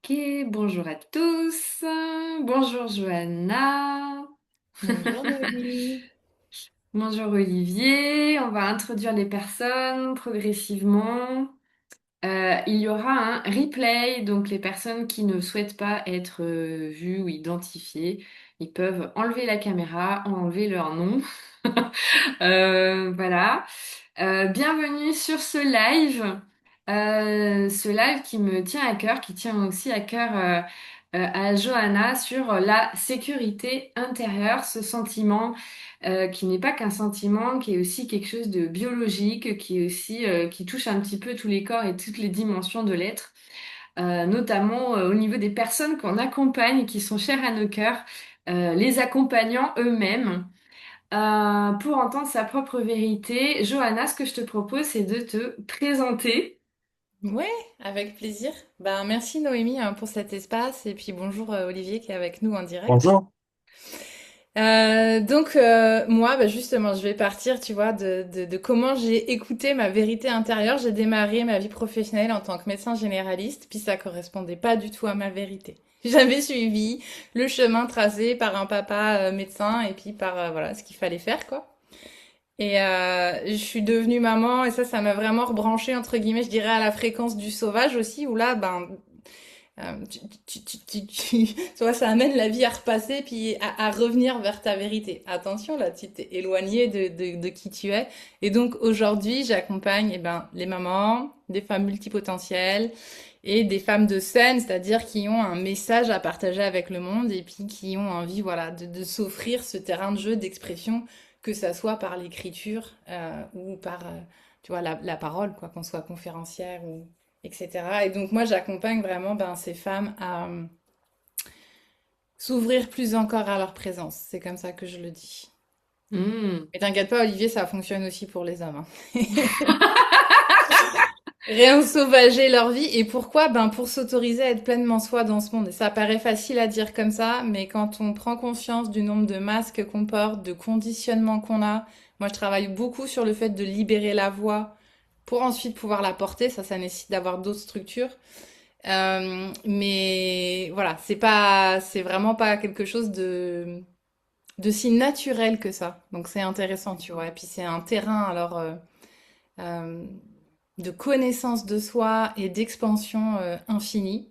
Ok, bonjour à tous. Bonjour Johanna. Bonjour Noémie. Bonjour Olivier. On va introduire les personnes progressivement. Il y aura un replay, donc les personnes qui ne souhaitent pas être vues ou identifiées, ils peuvent enlever la caméra, enlever leur nom. Voilà. Bienvenue sur ce live qui me tient à cœur, qui tient aussi à cœur à Johanna sur la sécurité intérieure, ce sentiment qui n'est pas qu'un sentiment, qui est aussi quelque chose de biologique, qui est aussi qui touche un petit peu tous les corps et toutes les dimensions de l'être, notamment au niveau des personnes qu'on accompagne, qui sont chères à nos cœurs, les accompagnants eux-mêmes. Pour entendre sa propre vérité, Johanna, ce que je te propose, c'est de te présenter. Ouais, avec plaisir. Ben, merci Noémie pour cet espace et puis bonjour Olivier qui est avec nous en direct. Bonjour. Moi, bah, justement, je vais partir, tu vois, de comment j'ai écouté ma vérité intérieure. J'ai démarré ma vie professionnelle en tant que médecin généraliste, puis ça correspondait pas du tout à ma vérité. J'avais suivi le chemin tracé par un papa médecin et puis par voilà ce qu'il fallait faire, quoi. Je suis devenue maman et ça m'a vraiment rebranché entre guillemets, je dirais à la fréquence du sauvage aussi, où là, ben, tu vois, ça amène la vie à repasser puis à revenir vers ta vérité. Attention, là, tu t'es éloigné de qui tu es. Et donc aujourd'hui, j'accompagne eh ben, les mamans, des femmes multipotentielles et des femmes de scène, c'est-à-dire qui ont un message à partager avec le monde et puis qui ont envie, voilà, de s'offrir ce terrain de jeu, d'expression, que ça soit par l'écriture ou par, tu vois, la parole, quoi, qu'on soit conférencière ou etc. Et donc moi, j'accompagne vraiment ben, ces femmes à s'ouvrir plus encore à leur présence. C'est comme ça que je le dis. Hmm. Et t'inquiète pas, Olivier, ça fonctionne aussi pour les hommes, hein. Réensauvager leur vie. Et pourquoi? Ben, pour s'autoriser à être pleinement soi dans ce monde. Et ça paraît facile à dire comme ça, mais quand on prend conscience du nombre de masques qu'on porte, de conditionnements qu'on a, moi, je travaille beaucoup sur le fait de libérer la voix pour ensuite pouvoir la porter. Ça nécessite d'avoir d'autres structures. Mais voilà, c'est vraiment pas quelque chose de si naturel que ça. Donc c'est intéressant, tu vois. Et puis c'est un terrain alors euh, de connaissance de soi et d'expansion infinie.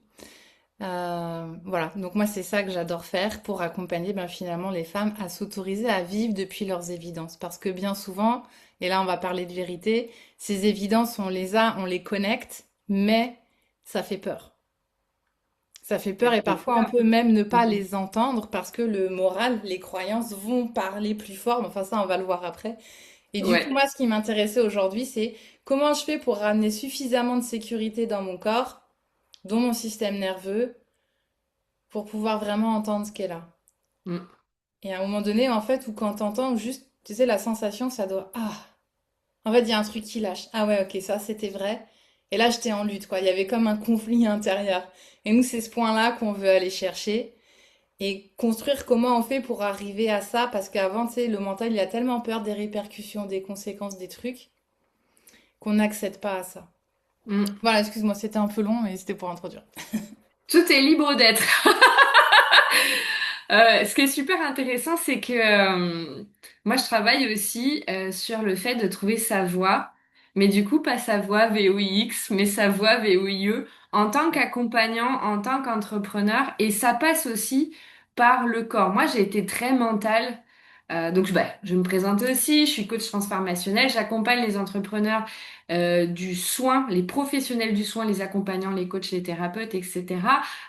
Voilà, donc moi c'est ça que j'adore faire pour accompagner ben, finalement les femmes à s'autoriser à vivre depuis leurs évidences. Parce que bien souvent, et là on va parler de vérité, ces évidences on les a, on les connecte, mais ça fait peur. Ça fait Ça peur et fait parfois on peur. peut même ne pas Mhm. les entendre parce que le moral, les croyances vont parler plus fort. Mais enfin ça, on va le voir après. Et du coup, Ouais. moi, ce qui m'intéressait aujourd'hui, c'est comment je fais pour ramener suffisamment de sécurité dans mon corps, dans mon système nerveux, pour pouvoir vraiment entendre ce qu'est là. Hmm. Et à un moment donné, en fait, où quand t'entends, juste, tu sais, la sensation, ça doit... Ah! En fait, il y a un truc qui lâche. Ah ouais, ok, ça, c'était vrai. Et là, j'étais en lutte, quoi. Il y avait comme un conflit intérieur. Et nous, c'est ce point-là qu'on veut aller chercher. Et construire comment on fait pour arriver à ça, parce qu'avant, tu sais, le mental, il a tellement peur des répercussions, des conséquences, des trucs, qu'on n'accède pas à ça. Hmm. Voilà, excuse-moi, c'était un peu long, mais c'était pour introduire. Tout est libre d'être. Ce qui est super intéressant, c'est que moi, je travaille aussi sur le fait de trouver sa voie, mais du coup, pas sa voie VOIX, mais sa voie VOIE, en tant qu'accompagnant, en tant qu'entrepreneur, et ça passe aussi par le corps. Moi, j'ai été très mentale. Je me présente aussi, je suis coach transformationnel, j'accompagne les entrepreneurs du soin, les professionnels du soin, les accompagnants, les coachs, les thérapeutes, etc.,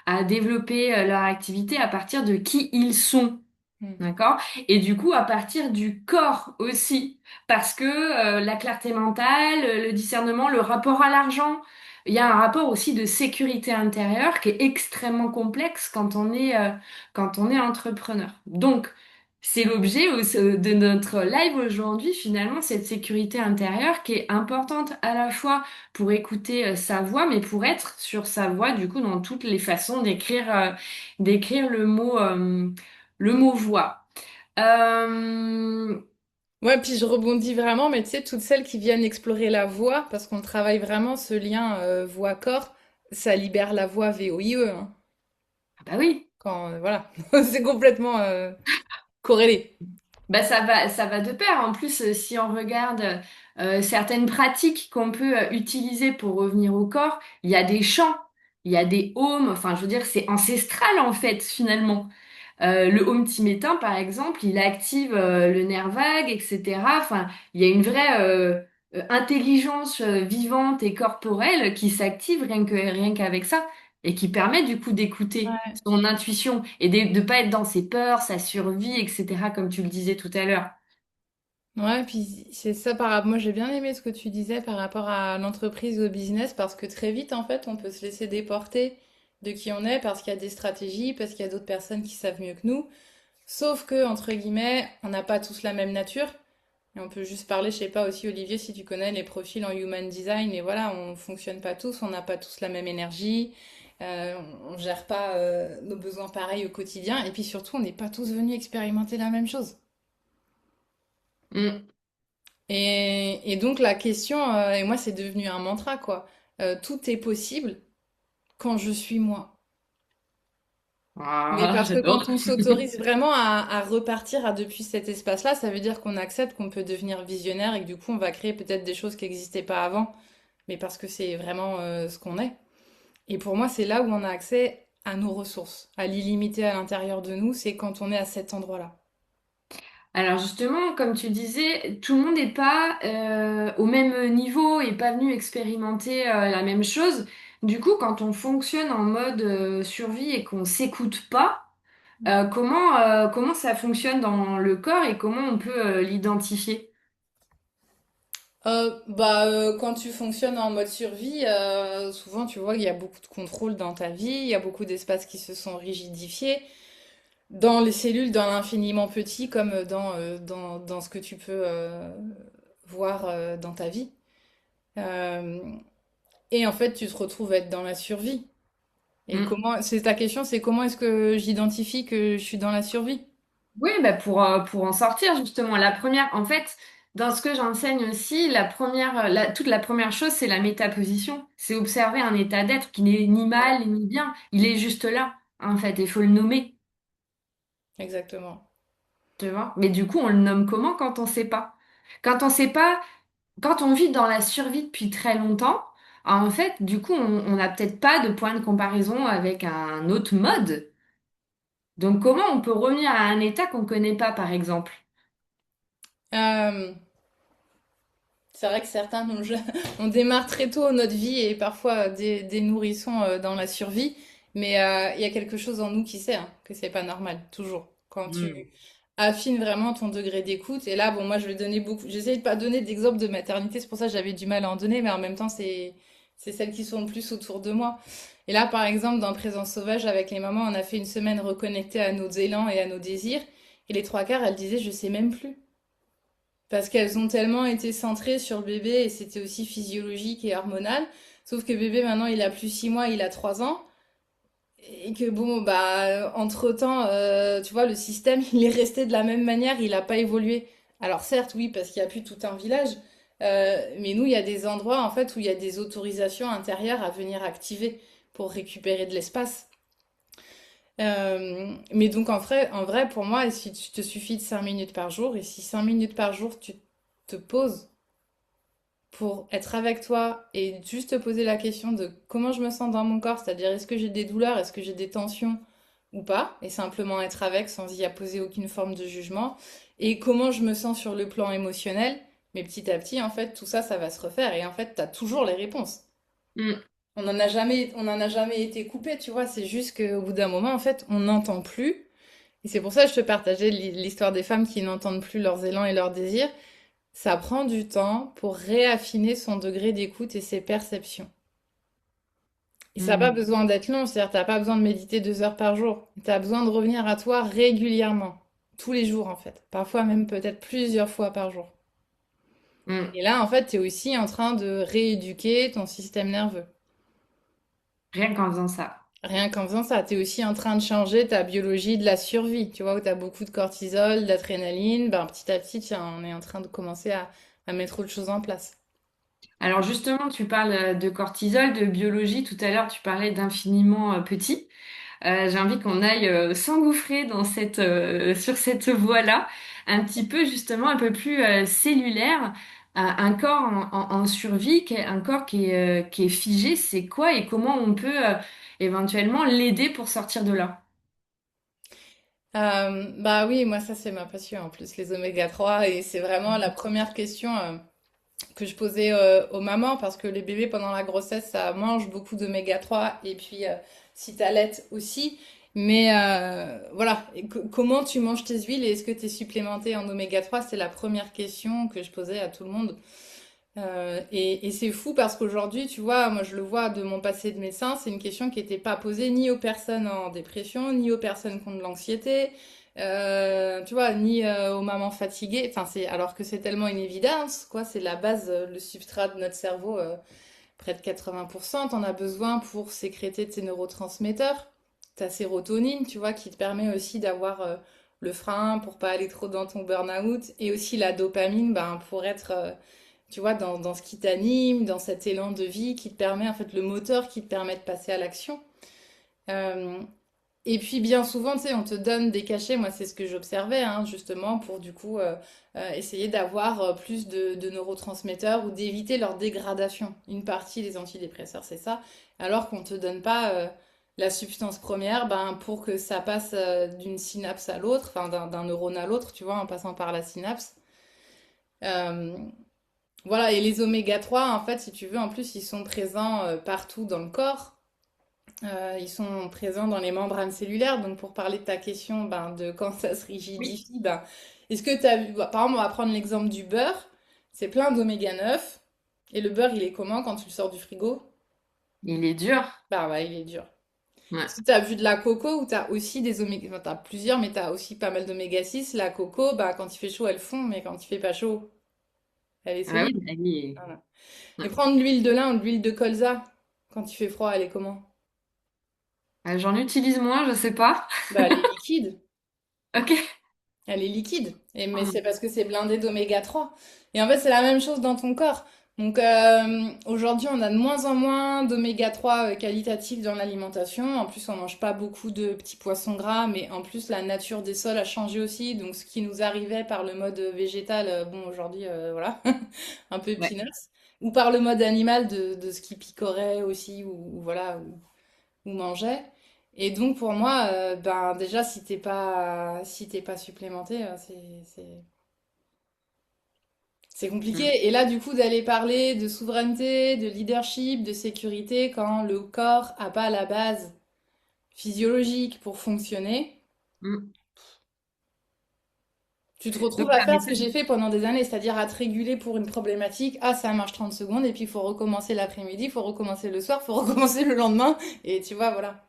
à développer leur activité à partir de qui ils sont. Hmm. D'accord? Et du coup, à partir du corps aussi, parce que la clarté mentale, le discernement, le rapport à l'argent, il y a un rapport aussi de sécurité intérieure qui est extrêmement complexe quand on est entrepreneur. Donc, c'est l'objet de notre live aujourd'hui, finalement, cette sécurité intérieure qui est importante à la fois pour écouter sa voix, mais pour être sur sa voix, du coup, dans toutes les façons d'écrire le mot voix. Euh, Ouais, puis je rebondis vraiment, mais tu sais, toutes celles qui viennent explorer la voix, parce qu'on travaille vraiment ce lien voix-corps, ça libère la voix VOIE, hein, Ah bah oui. quand, voilà, c'est complètement corrélé. Bah ça va de pair. En plus, si on regarde certaines pratiques qu'on peut utiliser pour revenir au corps, il y a des chants, il y a des aumes. Enfin, je veux dire, c'est ancestral en fait finalement. Le home tibétain, par exemple, il active le nerf vague, etc. Enfin, il y a une vraie intelligence vivante et corporelle qui s'active rien qu'avec ça et qui permet du coup d'écouter Ouais. son intuition et de pas être dans ses peurs, sa survie, etc. comme tu le disais tout à l'heure. Ouais, puis c'est ça moi j'ai bien aimé ce que tu disais par rapport à l'entreprise ou au business parce que très vite en fait on peut se laisser déporter de qui on est parce qu'il y a des stratégies, parce qu'il y a d'autres personnes qui savent mieux que nous. Sauf que, entre guillemets, on n'a pas tous la même nature. Et on peut juste parler, je sais pas aussi Olivier, si tu connais les profils en human design, et voilà, on fonctionne pas tous, on n'a pas tous la même énergie, euh, on gère pas nos besoins pareils au quotidien, et puis surtout, on n'est pas tous venus expérimenter la même chose. Mm. Et donc la question, et moi c'est devenu un mantra quoi, tout est possible quand je suis moi. Mais Ah, parce que j'adore. quand on s'autorise vraiment à repartir à depuis cet espace-là, ça veut dire qu'on accepte qu'on peut devenir visionnaire et que du coup on va créer peut-être des choses qui n'existaient pas avant, mais parce que c'est vraiment ce qu'on est. Et pour moi, c'est là où on a accès à nos ressources, à l'illimité à l'intérieur de nous, c'est quand on est à cet endroit-là. Alors justement, comme tu disais, tout le monde n'est pas au même niveau et pas venu expérimenter la même chose. Du coup, quand on fonctionne en mode survie et qu'on s'écoute pas, comment ça fonctionne dans le corps et comment on peut l'identifier? Quand tu fonctionnes en mode survie, souvent tu vois qu'il y a beaucoup de contrôle dans ta vie, il y a beaucoup d'espaces qui se sont rigidifiés, dans les cellules, dans l'infiniment petit, comme dans ce que tu peux voir dans ta vie. Euh, et en fait, tu te retrouves à être dans la survie. Et Mm. comment, c'est ta question, c'est comment est-ce que j'identifie que je suis dans la survie? Oui, bah pour en sortir justement, la première, en fait, dans ce que j'enseigne aussi, toute la première chose, c'est la métaposition. C'est observer un état d'être qui n'est ni mal ni bien. Il est juste là, en fait, il faut le nommer, Exactement. tu vois. Mais du coup, on le nomme comment quand on sait pas? Quand on sait pas, quand on vit dans la survie depuis très longtemps, en fait, du coup, on n'a peut-être pas de point de comparaison avec un autre mode. Donc, comment on peut revenir à un état qu'on connaît pas, par exemple? Euh, c'est vrai que certains, on démarre très tôt notre vie et parfois des nourrissons dans la survie, mais il y a quelque chose en nous qui sait hein, que c'est pas normal, toujours. Quand tu Hmm. affines vraiment ton degré d'écoute, et là, bon, moi, je vais donner beaucoup, j'essaie de pas donner d'exemples de maternité, c'est pour ça que j'avais du mal à en donner, mais en même temps, c'est celles qui sont le plus autour de moi. Et là, par exemple, dans Présence sauvage, avec les mamans, on a fait une semaine reconnectée à nos élans et à nos désirs, et les trois quarts, elles disaient, je sais même plus. Parce qu'elles ont tellement été centrées sur le bébé et c'était aussi physiologique et hormonal. Sauf que bébé, maintenant, il a plus 6 mois, il a 3 ans. Et que bon, bah, entre-temps, tu vois, le système, il est resté de la même manière, il n'a pas évolué. Alors certes, oui, parce qu'il n'y a plus tout un village. Mais nous, il y a des endroits, en fait, où il y a des autorisations intérieures à venir activer pour récupérer de l'espace. Mais donc en vrai, pour moi, si tu te suffit de 5 minutes par jour, et si 5 minutes par jour, tu te poses pour être avec toi et juste te poser la question de comment je me sens dans mon corps, c'est-à-dire est-ce que j'ai des douleurs, est-ce que j'ai des tensions ou pas, et simplement être avec sans y apposer aucune forme de jugement, et comment je me sens sur le plan émotionnel, mais petit à petit, en fait, tout ça, ça va se refaire, et en fait, t'as toujours les réponses. Hmm. On n'en a jamais été coupé, tu vois, c'est juste qu'au bout d'un moment, en fait, on n'entend plus, et c'est pour ça que je te partageais l'histoire des femmes qui n'entendent plus leurs élans et leurs désirs. Ça prend du temps pour réaffiner son degré d'écoute et ses perceptions. Et ça n'a pas Hmm. besoin d'être long, c'est-à-dire que t'as pas besoin de méditer 2 heures par jour. Tu as besoin de revenir à toi régulièrement, tous les jours en fait, parfois même peut-être plusieurs fois par jour. Hmm. Et là, en fait, tu es aussi en train de rééduquer ton système nerveux. Rien qu'en faisant ça. Rien qu'en faisant ça, tu es aussi en train de changer ta biologie de la survie, tu vois, où tu as beaucoup de cortisol, d'adrénaline, ben, petit à petit, tiens, on est en train de commencer à mettre autre chose en place. Alors justement, tu parles de cortisol, de biologie. Tout à l'heure, tu parlais d'infiniment petit. J'ai envie qu'on aille s'engouffrer dans sur cette voie-là, un petit peu justement un peu plus cellulaire. Un corps en survie, un corps qui est figé, c'est quoi et comment on peut éventuellement l'aider pour sortir de là? Bah oui, moi ça c'est ma passion en plus, les oméga 3 et c'est vraiment la première question que je posais aux mamans parce que les bébés pendant la grossesse ça mange beaucoup d'oméga 3 et puis si t'allaites aussi. Mais voilà, et comment tu manges tes huiles et est-ce que tu es supplémenté en oméga 3? C'est la première question que je posais à tout le monde. Et c'est fou parce qu'aujourd'hui, tu vois, moi je le vois de mon passé de médecin, c'est une question qui n'était pas posée ni aux personnes en dépression, ni aux personnes qui ont de l'anxiété, tu vois, ni aux mamans fatiguées. Enfin, c'est alors que c'est tellement une évidence, quoi. C'est la base, le substrat de notre cerveau, près de 80%, t'en as besoin pour sécréter tes neurotransmetteurs, ta sérotonine, tu vois, qui te permet aussi d'avoir le frein pour pas aller trop dans ton burn-out, et aussi la dopamine, ben, pour être tu vois, dans ce qui t'anime, dans cet élan de vie qui te permet, en fait, le moteur qui te permet de passer à l'action. Euh, et puis, bien souvent, tu sais, on te donne des cachets, moi, c'est ce que j'observais, hein, justement, pour du coup essayer d'avoir plus de neurotransmetteurs ou d'éviter leur dégradation. Une partie des antidépresseurs, c'est ça, alors qu'on te donne pas la substance première ben, pour que ça passe d'une synapse à l'autre, enfin d'un neurone à l'autre, tu vois, en passant par la synapse. Euh, voilà, et les oméga 3, en fait, si tu veux, en plus, ils sont présents partout dans le corps. Ils sont présents dans les membranes cellulaires. Donc, pour parler de ta question, ben, de quand ça se Oui. rigidifie, ben, est-ce que tu as vu, bah, par exemple, on va prendre l'exemple du beurre. C'est plein d'oméga 9. Et le beurre, il est comment quand tu le sors du frigo? Il est dur. Bah, ouais, il est dur. Ouais. Est-ce que tu as vu de la coco où tu as aussi des oméga, enfin, tu as plusieurs, mais tu as aussi pas mal d'oméga 6. La coco, bah, quand il fait chaud, elle fond, mais quand il fait pas chaud, elle est Ah bah solide. oui, elle est... Voilà. ouais. Et prendre l'huile de lin ou de l'huile de colza, quand il fait froid, elle est comment? J'en utilise moins, je sais pas. Bah, elle est liquide. Ok. Elle est liquide. Et, mais c'est Mm. parce que c'est blindé d'oméga 3. Et en fait, c'est la même chose dans ton corps. Donc aujourd'hui, on a de moins en moins d'oméga 3 qualitatifs dans l'alimentation. En plus, on mange pas beaucoup de petits poissons gras, mais en plus, la nature des sols a changé aussi. Donc ce qui nous arrivait par le mode végétal, bon, aujourd'hui, voilà, un peu Ouais. peanuts. Ou par le mode animal de ce qui picorait aussi, ou voilà, ou mangeait. Et donc pour moi, ben déjà si t'es pas supplémenté, c'est Mm. compliqué. Et là du coup d'aller parler de souveraineté, de leadership, de sécurité quand le corps a pas la base physiologique pour fonctionner, Mm. tu te Donc, retrouves à ça faire ce que m'étonne. j'ai fait pendant des années, c'est-à-dire à te réguler pour une problématique. Ah, ça marche 30 secondes et puis il faut recommencer l'après-midi, il faut recommencer le soir, il faut recommencer le lendemain. Et tu vois, voilà.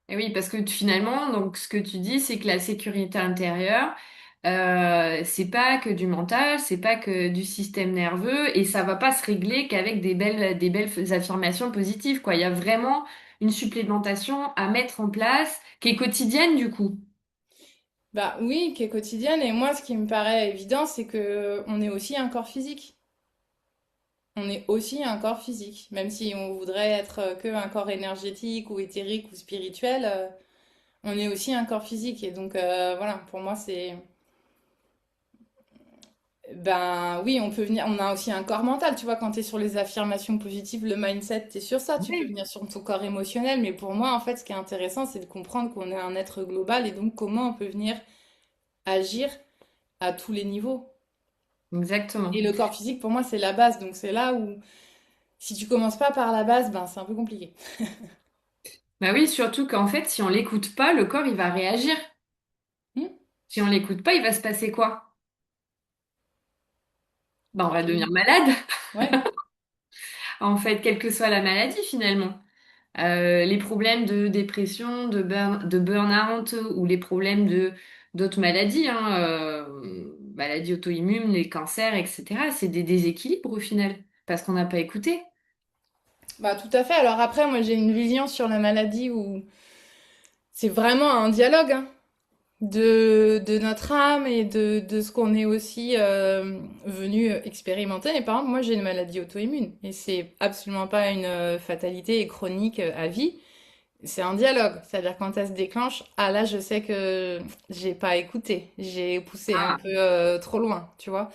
Et oui, parce que finalement, donc ce que tu dis, c'est que la sécurité intérieure, c'est pas que du mental, c'est pas que du système nerveux, et ça va pas se régler qu'avec des belles affirmations positives, quoi. Il y a vraiment une supplémentation à mettre en place qui est quotidienne du coup. Bah oui, qui est quotidienne. Et moi, ce qui me paraît évident, c'est que on est aussi un corps physique. On est aussi un corps physique. Même si on voudrait être que un corps énergétique ou éthérique ou spirituel, on est aussi un corps physique. Et donc, voilà, pour moi, c'est... Ben oui, on peut venir... On a aussi un corps mental. Tu vois, quand tu es sur les affirmations positives, le mindset, tu es sur ça. Tu peux Oui. venir sur ton corps émotionnel. Mais pour moi, en fait, ce qui est intéressant, c'est de comprendre qu'on est un être global et donc comment on peut venir agir à tous les niveaux. Et Exactement. le corps physique, pour moi, c'est la base. Donc c'est là où, si tu commences pas par la base, ben c'est un peu compliqué. Bah oui, surtout qu'en fait, si on l'écoute pas, le corps il va réagir. Hmm. Si on l'écoute pas, il va se passer quoi? Bah on va devenir Oui. malade, Ouais. en fait, quelle que soit la maladie finalement. Les problèmes de dépression, de burn-out ou les problèmes de d'autres maladies, hein, maladies auto-immunes, les cancers, etc. C'est des déséquilibres au final, parce qu'on n'a pas écouté. Bah tout à fait. Alors après, moi j'ai une vision sur la maladie où c'est vraiment un dialogue, hein. de notre âme et de ce qu'on est aussi venu expérimenter. Et par exemple, moi j'ai une maladie auto-immune et c'est absolument pas une fatalité et chronique à vie. C'est un dialogue, c'est-à-dire quand elle se déclenche, ah là je sais que j'ai pas écouté, j'ai poussé un Ah. peu trop loin, tu vois.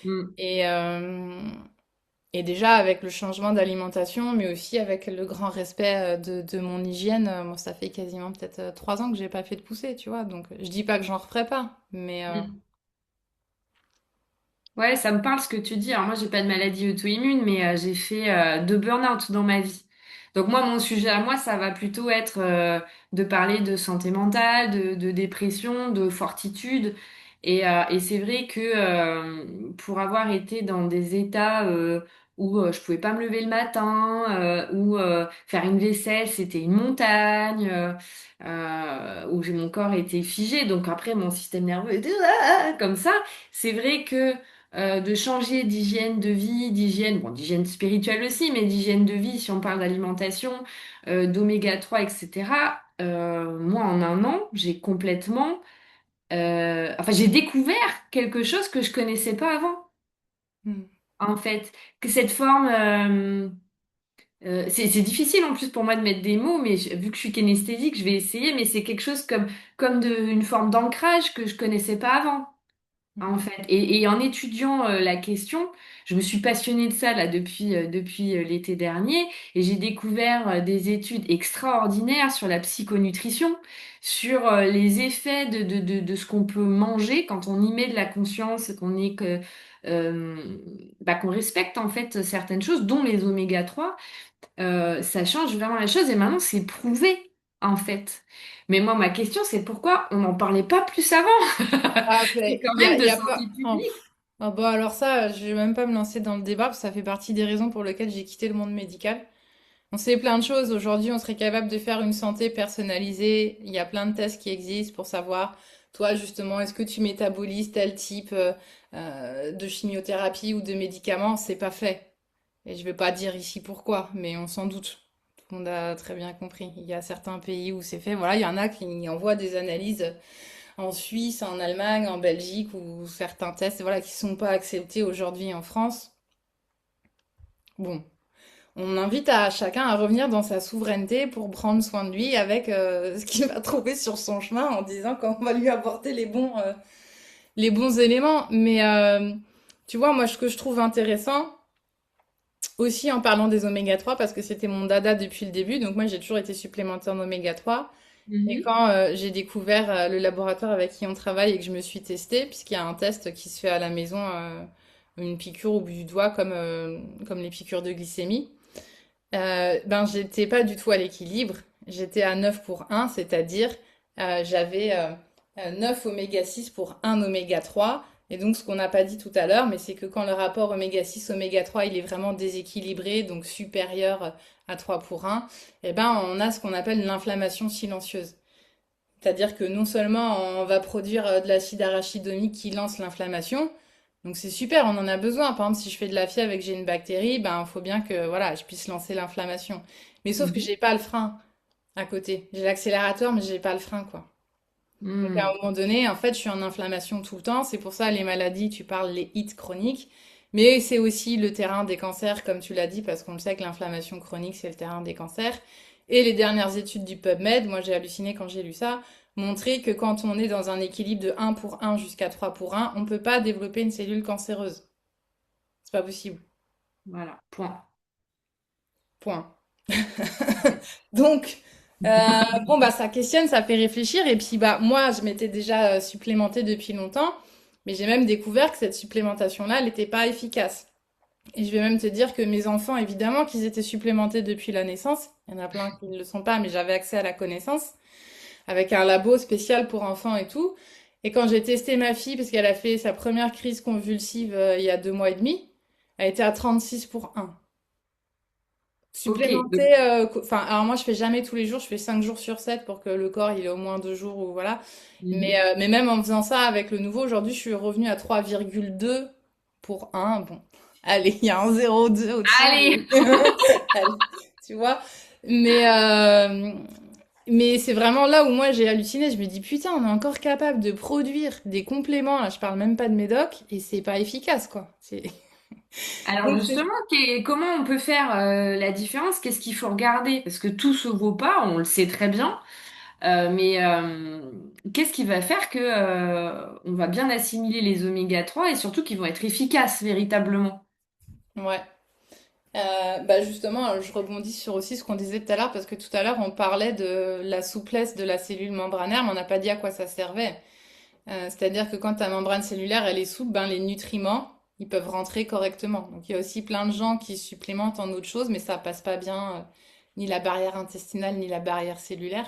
Mm. Et, euh, et déjà avec le changement d'alimentation, mais aussi avec le grand respect de mon hygiène, moi ça fait quasiment peut-être 3 ans que j'ai pas fait de poussée, tu vois. Donc je dis pas que j'en referai pas, mais Mm. Ouais, ça me parle ce que tu dis. Alors moi, j'ai pas de maladie auto-immune, mais j'ai fait 2 burn-out dans ma vie. Donc moi, mon sujet à moi, ça va plutôt être de parler de santé mentale, de dépression, de fortitude. Et c'est vrai que pour avoir été dans des états où je pouvais pas me lever le matin, où faire une vaisselle, c'était une montagne, où mon corps était figé. Donc après, mon système nerveux était comme ça. C'est vrai que de changer d'hygiène de vie, d'hygiène, bon, d'hygiène spirituelle aussi, mais d'hygiène de vie, si on parle d'alimentation, d'oméga 3, etc. Moi, en un an, j'ai complètement, enfin, j'ai découvert quelque chose que je connaissais pas avant, hmm. en fait, que cette forme, c'est difficile en plus pour moi de mettre des mots, mais vu que je suis kinesthésique, je vais essayer, mais c'est quelque chose comme une forme d'ancrage que je connaissais pas avant. En fait. Et en étudiant la question, je me suis passionnée de ça là depuis l'été dernier et j'ai découvert des études extraordinaires sur la psychonutrition, sur les effets de ce qu'on peut manger quand on y met de la conscience, euh, qu'on respecte en fait certaines choses, dont les oméga 3. Ça change vraiment la chose et maintenant c'est prouvé en fait. Mais moi, ma question, c'est pourquoi on n'en parlait pas plus avant? Ah, C'est quand il même de y a santé pas. Oh, publique. ah bah alors ça, je vais même pas me lancer dans le débat parce que ça fait partie des raisons pour lesquelles j'ai quitté le monde médical. On sait plein de choses. Aujourd'hui, on serait capable de faire une santé personnalisée. Il y a plein de tests qui existent pour savoir, toi, justement, est-ce que tu métabolises tel type de chimiothérapie ou de médicaments? C'est pas fait. Et je vais pas dire ici pourquoi, mais on s'en doute. Tout le monde a très bien compris. Il y a certains pays où c'est fait. Voilà, il y en a qui envoient des analyses en Suisse, en Allemagne, en Belgique, ou certains tests, voilà, qui sont pas acceptés aujourd'hui en France. Bon, on invite à chacun à revenir dans sa souveraineté pour prendre soin de lui avec ce qu'il va trouver sur son chemin en disant qu'on va lui apporter les bons éléments. Mais tu vois, moi, ce que je trouve intéressant, aussi en parlant des oméga 3, parce que c'était mon dada depuis le début, donc moi j'ai toujours été supplémentaire en oméga 3. Et Mhm. quand j'ai découvert le laboratoire avec qui on travaille et que je me suis testée, puisqu'il y a un test qui se fait à la maison, une piqûre au bout du doigt, comme les piqûres de glycémie, ben j'étais pas du tout à l'équilibre. J'étais à 9 pour 1, c'est-à-dire j'avais 9 oméga 6 pour 1 oméga 3. Et donc ce qu'on n'a pas dit tout à l'heure, mais c'est que quand le rapport oméga 6 oméga 3 il est vraiment déséquilibré, donc supérieur à 3 pour 1, eh ben on a ce qu'on appelle l'inflammation silencieuse. C'est-à-dire que non seulement on va produire de l'acide arachidonique qui lance l'inflammation, donc c'est super, on en a besoin. Par exemple, si je fais de la fièvre et que j'ai une bactérie, ben il faut bien que voilà, je puisse lancer l'inflammation. Mais sauf que Mhm. j'ai pas le frein à côté. J'ai l'accélérateur, mais j'ai pas le frein, quoi. Donc à un Mhm. moment donné, en fait, je suis en inflammation tout le temps. C'est pour ça les maladies, tu parles les hits chroniques, mais c'est aussi le terrain des cancers, comme tu l'as dit, parce qu'on le sait que l'inflammation chronique, c'est le terrain des cancers. Et les dernières études du PubMed, moi j'ai halluciné quand j'ai lu ça, montraient que quand on est dans un équilibre de 1 pour 1 jusqu'à 3 pour 1, on ne peut pas développer une cellule cancéreuse. C'est pas possible. Voilà, point. Point. Donc, bon, bah, ça questionne, ça fait réfléchir. Et puis, bah, moi, je m'étais déjà supplémentée depuis longtemps, mais j'ai même découvert que cette supplémentation-là, elle n'était pas efficace. Et je vais même te dire que mes enfants, évidemment, qu'ils étaient supplémentés depuis la naissance. Il y en a plein qui ne le sont pas, mais j'avais accès à la connaissance, avec un labo spécial pour enfants et tout. Et quand j'ai testé ma fille, parce qu'elle a fait sa première crise convulsive il y a 2 mois et demi, elle était à 36 pour 1. Ok. Supplémenter, enfin, alors moi je fais jamais tous les jours, je fais 5 jours sur 7 pour que le corps il ait au moins 2 jours ou voilà. Mhm. Mais même en faisant ça avec le nouveau, aujourd'hui je suis revenue à 3,2 pour 1. Bon, allez, il y a un 0,2 au-dessus, Allez! mais allez, tu vois. Mais, Mais c'est vraiment là où moi j'ai halluciné. Je me dis, putain, on est encore capable de produire des compléments. Là, je parle même pas de médoc et c'est pas efficace, quoi. C'est... Alors Donc, justement, comment on peut faire la différence? Qu'est-ce qu'il faut regarder? Parce que tout se vaut pas, on le sait très bien. Mais qu'est-ce qui va faire que on va bien assimiler les oméga 3 et surtout qu'ils vont être efficaces véritablement? ouais. Bah justement, je rebondis sur aussi ce qu'on disait tout à l'heure, parce que tout à l'heure, on parlait de la souplesse de la cellule membranaire, mais on n'a pas dit à quoi ça servait. C'est-à-dire que quand ta membrane cellulaire, elle est souple, ben, les nutriments, ils peuvent rentrer correctement. Donc il y a aussi plein de gens qui supplémentent en autre chose, mais ça passe pas bien, ni la barrière intestinale, ni la barrière cellulaire.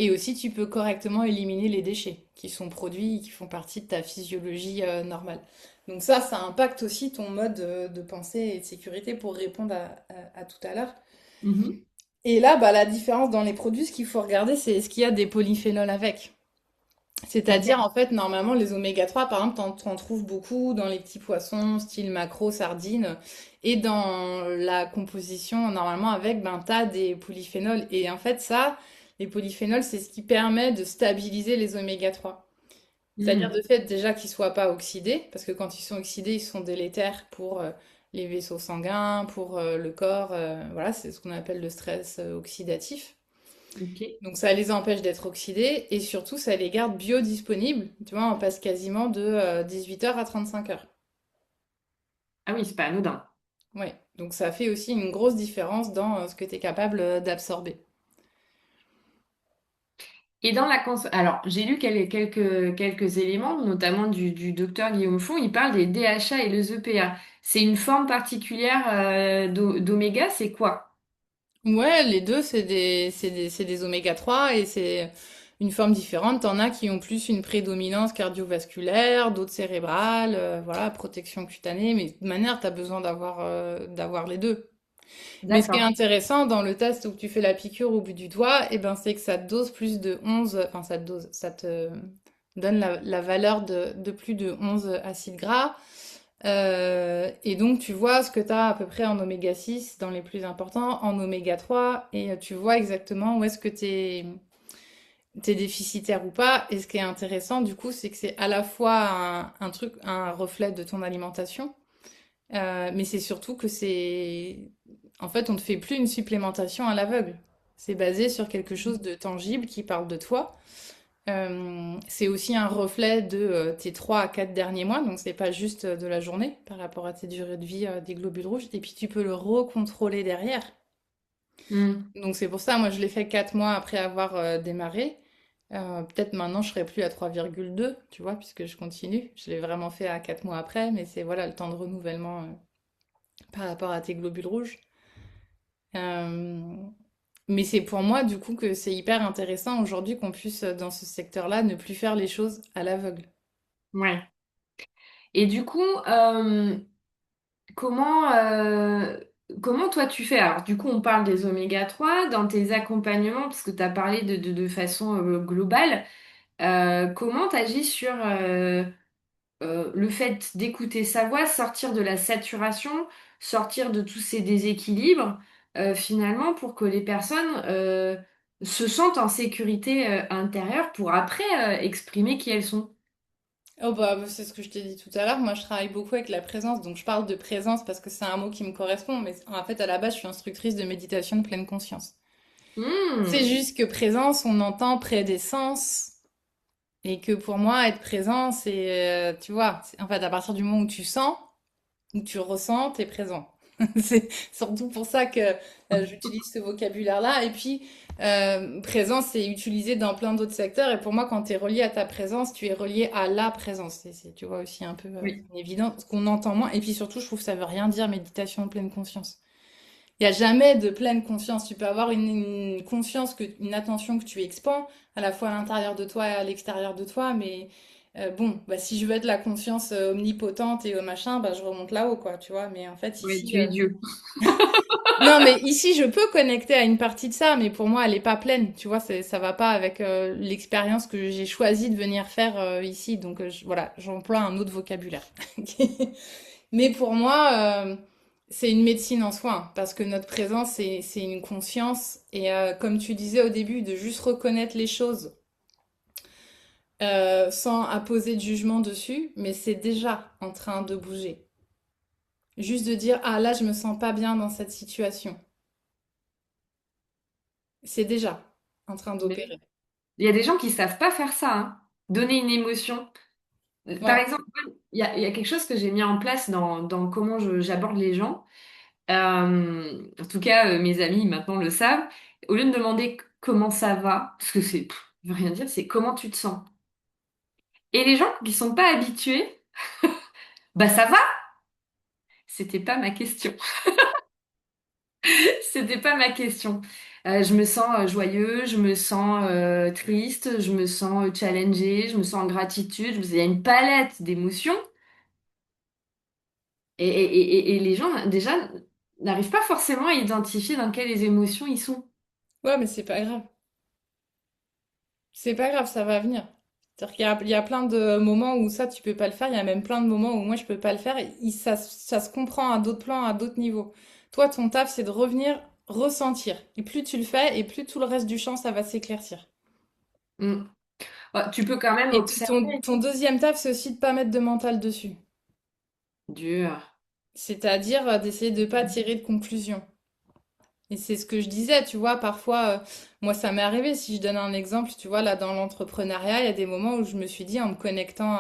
Et aussi, tu peux correctement éliminer les déchets qui sont produits, qui font partie de ta physiologie normale. Donc ça impacte aussi ton mode de pensée et de sécurité pour répondre à tout à l'heure. Mhm. Et là, bah, la différence dans les produits, ce qu'il faut regarder, c'est est-ce qu'il y a des polyphénols avec. Ok. C'est-à-dire, en fait, normalement, les oméga 3, par exemple, t'en trouves beaucoup dans les petits poissons, style maquereau, sardines, et dans la composition, normalement, avec, ben, t'as des polyphénols. Et en fait, ça, les polyphénols, c'est ce qui permet de stabiliser les oméga 3. C'est-à-dire, de Hmm. fait, déjà qu'ils soient pas oxydés, parce que quand ils sont oxydés, ils sont délétères pour les vaisseaux sanguins, pour le corps, voilà, c'est ce qu'on appelle le stress oxydatif. Ok. Donc ça les empêche d'être oxydés et surtout ça les garde biodisponibles. Tu vois, on passe quasiment de 18 heures à 35 heures. Ah oui, c'est pas anodin. Ouais, donc ça fait aussi une grosse différence dans ce que tu es capable d'absorber. Et dans alors j'ai lu quelques éléments, notamment du docteur Guillaume Font. Il parle des DHA et les EPA. C'est une forme particulière d'oméga, c'est quoi? Ouais, les deux, c'est des oméga 3 et c'est une forme différente. T'en as qui ont plus une prédominance cardiovasculaire, d'autres cérébrales, voilà, protection cutanée, mais de manière, t'as besoin d'avoir les deux. Mais ce qui est D'accord. intéressant dans le test où tu fais la piqûre au bout du doigt, eh ben, c'est que ça te dose plus de 11, enfin ça te dose, ça te donne la valeur de plus de 11 acides gras. Et donc tu vois ce que tu as à peu près en oméga 6 dans les plus importants, en oméga 3, et tu vois exactement où est-ce que t'es déficitaire ou pas. Et ce qui est intéressant du coup, c'est que c'est à la fois un truc, un reflet de ton alimentation, mais c'est surtout que c'est... En fait, on ne fait plus une supplémentation à l'aveugle. C'est basé sur quelque chose de tangible qui parle de toi. C'est aussi un reflet de tes 3 à 4 derniers mois, donc c'est pas juste de la journée par rapport à tes durées de vie des globules rouges. Et puis tu peux le recontrôler derrière. Hmm. Donc c'est pour ça, moi je l'ai fait 4 mois après avoir démarré. Peut-être maintenant je serai plus à 3,2, tu vois, puisque je continue. Je l'ai vraiment fait à 4 mois après, mais c'est voilà le temps de renouvellement par rapport à tes globules rouges. Euh, mais c'est pour moi, du coup, que c'est hyper intéressant aujourd'hui qu'on puisse, dans ce secteur-là, ne plus faire les choses à l'aveugle. Ouais. Et du coup, comment, euh, comment toi tu fais? Alors, du coup, on parle des oméga 3 dans tes accompagnements, parce que tu as parlé de façon globale. Comment tu agis sur le fait d'écouter sa voix, sortir de la saturation, sortir de tous ces déséquilibres, finalement, pour que les personnes se sentent en sécurité intérieure pour après exprimer qui elles sont? Oh bah c'est ce que je t'ai dit tout à l'heure. Moi, je travaille beaucoup avec la présence, donc je parle de présence parce que c'est un mot qui me correspond. Mais en fait, à la base, je suis instructrice de méditation de pleine conscience. C'est Hmm. juste que présence, on entend près des sens, et que pour moi, être présent, c'est, tu vois, en fait, à partir du moment où tu sens, où tu ressens, t'es présent. C'est surtout pour ça que j'utilise ce vocabulaire-là. Et puis, présence, c'est utilisé dans plein d'autres secteurs. Et pour moi, quand tu es relié à ta présence, tu es relié à la présence. Tu vois, aussi un peu Oui. évident, ce qu'on entend moins. Et puis surtout, je trouve que ça veut rien dire méditation de pleine conscience. Il n'y a jamais de pleine conscience. Tu peux avoir une conscience, une attention que tu expands, à la fois à l'intérieur de toi et à l'extérieur de toi, mais bon, bah, si je veux être la conscience omnipotente et au machin, bah, je remonte là-haut, quoi, tu vois. Mais en fait, Oui, ici, tu es Dieu. non, mais ici, je peux connecter à une partie de ça, mais pour moi, elle est pas pleine, tu vois, ça va pas avec l'expérience que j'ai choisi de venir faire ici. Donc voilà, j'emploie un autre vocabulaire. Mais pour moi, c'est une médecine en soi, hein, parce que notre présence, c'est une conscience. Et comme tu disais au début, de juste reconnaître les choses sans apposer de jugement dessus, mais c'est déjà en train de bouger. Juste de dire, ah là, je me sens pas bien dans cette situation. C'est déjà en train Mais d'opérer. il y a des gens qui savent pas faire ça, hein. Donner une émotion. Par Ouais. exemple, il y a quelque chose que j'ai mis en place dans comment j'aborde les gens. En tout cas, mes amis maintenant le savent. Au lieu de me demander comment ça va, parce que je veux rien dire, c'est comment tu te sens. Et les gens qui sont pas habitués, bah ça va, c'était pas ma question. C'était pas ma question. Je me sens joyeux, je me sens triste, je me sens challengée, je me sens en gratitude. Il y a une palette d'émotions et les gens déjà n'arrivent pas forcément à identifier dans quelles émotions ils sont. Ouais, mais c'est pas grave. C'est pas grave, ça va venir. C'est-à-dire qu'il y a plein de moments où ça, tu peux pas le faire. Il y a même plein de moments où moi, je peux pas le faire. Ça se comprend à d'autres plans, à d'autres niveaux. Toi, ton taf, c'est de revenir ressentir. Et plus tu le fais, et plus tout le reste du champ, ça va s'éclaircir. Mm. Tu peux quand même Et observer. ton deuxième taf, c'est aussi de pas mettre de mental dessus. Dur. C'est-à-dire d'essayer de pas tirer de conclusion. Et c'est ce que je disais, tu vois, parfois, moi ça m'est arrivé, si je donne un exemple, tu vois, là dans l'entrepreneuriat, il y a des moments où je me suis dit, en me connectant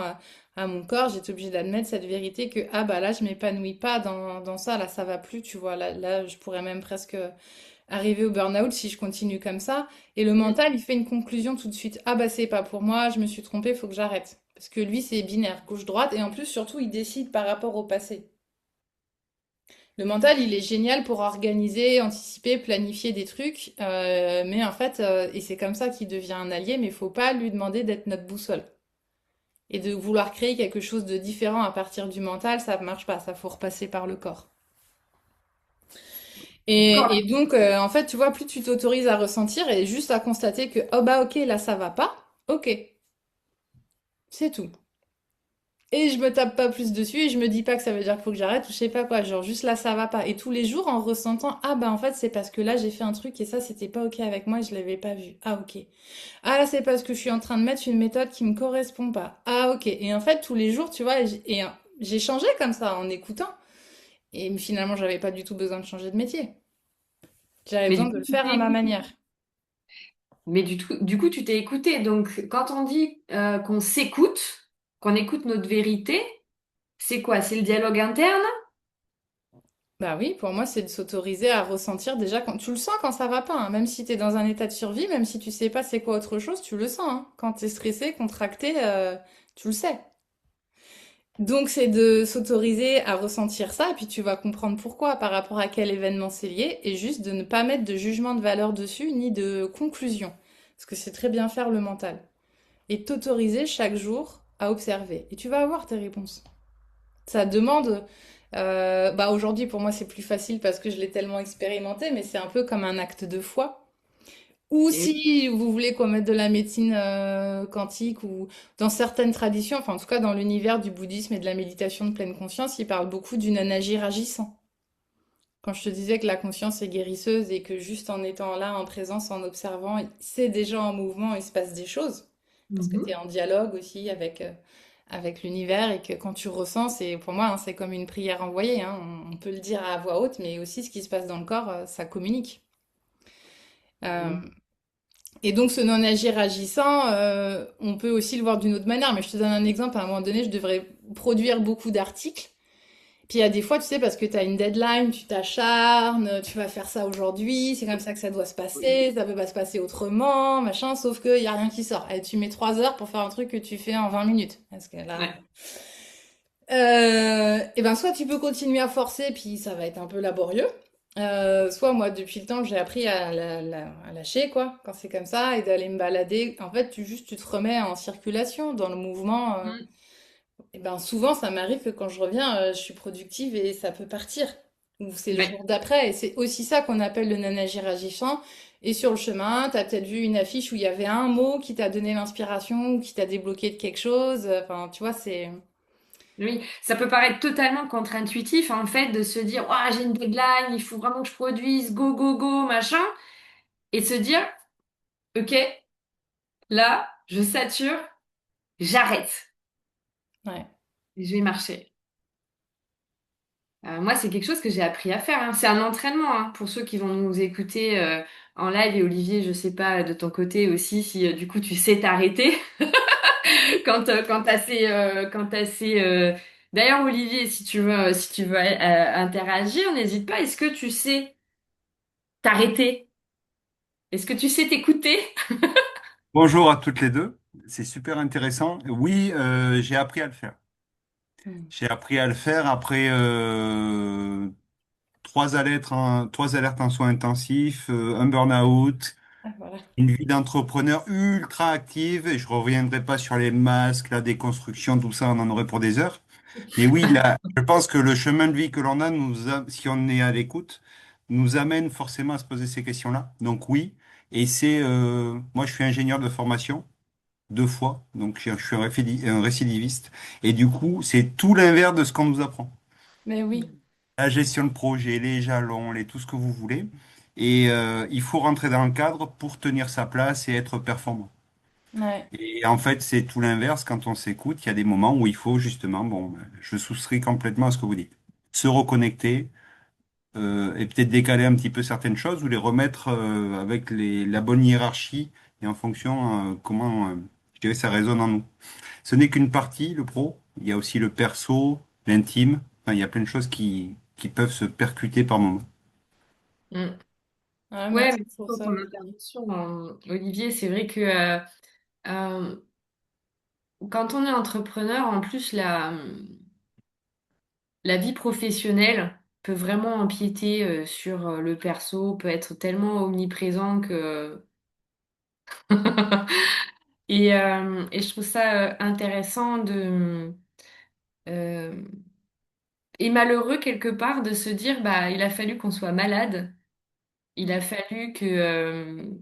à mon corps, j'étais obligée d'admettre cette vérité que, ah bah là, je m'épanouis pas dans ça, là ça va plus, tu vois, là je pourrais même presque arriver au burn-out si je continue comme ça. Et le Mm. mental, il fait une conclusion tout de suite, ah bah c'est pas pour moi, je me suis trompée, faut que j'arrête. Parce que lui, c'est binaire, gauche-droite, et en plus, surtout, il décide par rapport au passé. Le mental, il est génial pour organiser, anticiper, planifier des trucs, mais en fait, et c'est comme ça qu'il devient un allié, mais il faut pas lui demander d'être notre boussole. Et de vouloir créer quelque chose de différent à partir du mental, ça marche pas, ça faut repasser par le corps. Et D'accord. donc, en fait, tu vois, plus tu t'autorises à ressentir et juste à constater que, oh bah ok, là ça va pas, ok, c'est tout. Et je me tape pas plus dessus et je me dis pas que ça veut dire qu'il faut que j'arrête ou je sais pas quoi, genre juste là ça va pas. Et tous les jours en ressentant, ah bah en fait c'est parce que là j'ai fait un truc et ça c'était pas ok avec moi et je l'avais pas vu. Ah ok. Ah là c'est parce que je suis en train de mettre une méthode qui me correspond pas. Ah ok. Et en fait tous les jours tu vois, j'ai changé comme ça en écoutant. Et finalement j'avais pas du tout besoin de changer de métier. J'avais Mais besoin du de coup, le tu faire t'es à ma écouté. manière. Mais du coup, tu t'es écouté. Donc, quand on dit qu'on s'écoute, qu'on écoute notre vérité, c'est quoi? C'est le dialogue interne? Bah oui, pour moi, c'est de s'autoriser à ressentir déjà quand tu le sens quand ça va pas, hein. Même si tu es dans un état de survie, même si tu sais pas c'est quoi autre chose, tu le sens, hein. Quand tu es stressé, contracté, tu le sais. Donc c'est de s'autoriser à ressentir ça, et puis tu vas comprendre pourquoi, par rapport à quel événement c'est lié, et juste de ne pas mettre de jugement de valeur dessus, ni de conclusion. Parce que c'est très bien faire le mental. Et t'autoriser chaque jour à observer. Et tu vas avoir tes réponses. Ça demande, bah aujourd'hui pour moi c'est plus facile parce que je l'ai tellement expérimenté, mais c'est un peu comme un acte de foi. Ou Et- si vous voulez qu'on mette de la médecine quantique ou dans certaines traditions, enfin en tout cas dans l'univers du bouddhisme et de la méditation de pleine conscience, ils parlent beaucoup du non-agir agissant. Quand je te disais que la conscience est guérisseuse et que juste en étant là, en présence, en observant, c'est déjà en mouvement, il se passe des choses. Parce que tu es Mhm. en dialogue aussi avec l'univers et que quand tu ressens, c'est pour moi, hein, c'est comme une prière envoyée, hein. On peut le dire à voix haute, mais aussi ce qui se passe dans le corps, ça communique. Euh, et donc ce non-agir agissant, on peut aussi le voir d'une autre manière. Mais je te donne un exemple. À un moment donné, je devrais produire beaucoup d'articles. Puis il y a des fois, tu sais, parce que tu as une deadline, tu t'acharnes, tu vas faire ça aujourd'hui, c'est comme ça que ça doit se passer, ça peut pas se passer autrement, machin, sauf qu'il y a rien qui sort. Et tu mets 3 heures pour faire un truc que tu fais en 20 minutes. Parce que là, Ouais. et ben soit tu peux continuer à forcer, puis ça va être un peu laborieux. Soit moi, depuis le temps, j'ai appris à lâcher, quoi, quand c'est comme ça, et d'aller me balader. En fait, tu te remets en circulation, dans le mouvement. Mm. Et ben souvent, ça m'arrive que quand je reviens, je suis productive et ça peut partir. Ou c'est le Ouais. jour d'après. Et c'est aussi ça qu'on appelle le non-agir agissant. Et sur le chemin, tu as peut-être vu une affiche où il y avait un mot qui t'a donné l'inspiration ou qui t'a débloqué de quelque chose. Enfin, tu vois, c'est... Oui, ça peut paraître totalement contre-intuitif, en fait, de se dire, oh, j'ai une deadline, il faut vraiment que je produise, go, go, go, machin, et de se dire, ok, là, je sature, j'arrête, Ouais. et je vais marcher. Moi, c'est quelque chose que j'ai appris à faire, hein. C'est un entraînement, hein, pour ceux qui vont nous écouter en live. Et Olivier, je sais pas de ton côté aussi si du coup tu sais t'arrêter quand t'as ces. D'ailleurs, Olivier, si tu veux interagir, n'hésite pas. Est-ce que tu sais t'arrêter? Est-ce que tu sais t'écouter? Bonjour à toutes les deux, c'est super intéressant. Oui, j'ai appris à le faire. Mm. J'ai appris à le faire après trois alertes en soins intensifs, un burn-out, Ah, voilà. une vie d'entrepreneur ultra active. Et je reviendrai pas sur les masques, la déconstruction, tout ça, on en aurait pour des heures. Mais oui, là, je pense que le chemin de vie que l'on a, si on est à l'écoute, nous amène forcément à se poser ces questions-là. Donc oui, et moi je suis ingénieur de formation. Deux fois, donc je suis un récidiviste. Et du coup, c'est tout l'inverse de ce qu'on nous apprend. Mais oui. La gestion de projet, les jalons, tout ce que vous voulez. Et il faut rentrer dans le cadre pour tenir sa place et être performant. Ouais. Et en fait, c'est tout l'inverse quand on s'écoute. Il y a des moments où il faut justement, bon, je souscris complètement à ce que vous dites. Se reconnecter et peut-être décaler un petit peu certaines choses ou les remettre avec la bonne hiérarchie et en fonction comment, je dirais, ça résonne en nous. Ce n'est qu'une partie, le pro. Il y a aussi le perso, l'intime. Enfin, il y a plein de choses qui peuvent se percuter par moments. Mm. Ouais, Ouais, merci merci pour pour ça. ton intervention, Olivier. C'est vrai que euh, quand on est entrepreneur, en plus, la vie professionnelle peut vraiment empiéter sur le perso, peut être tellement omniprésent que... Et je trouve ça intéressant euh, et malheureux quelque part de se dire, bah, il a fallu qu'on soit malade, il a fallu qu'on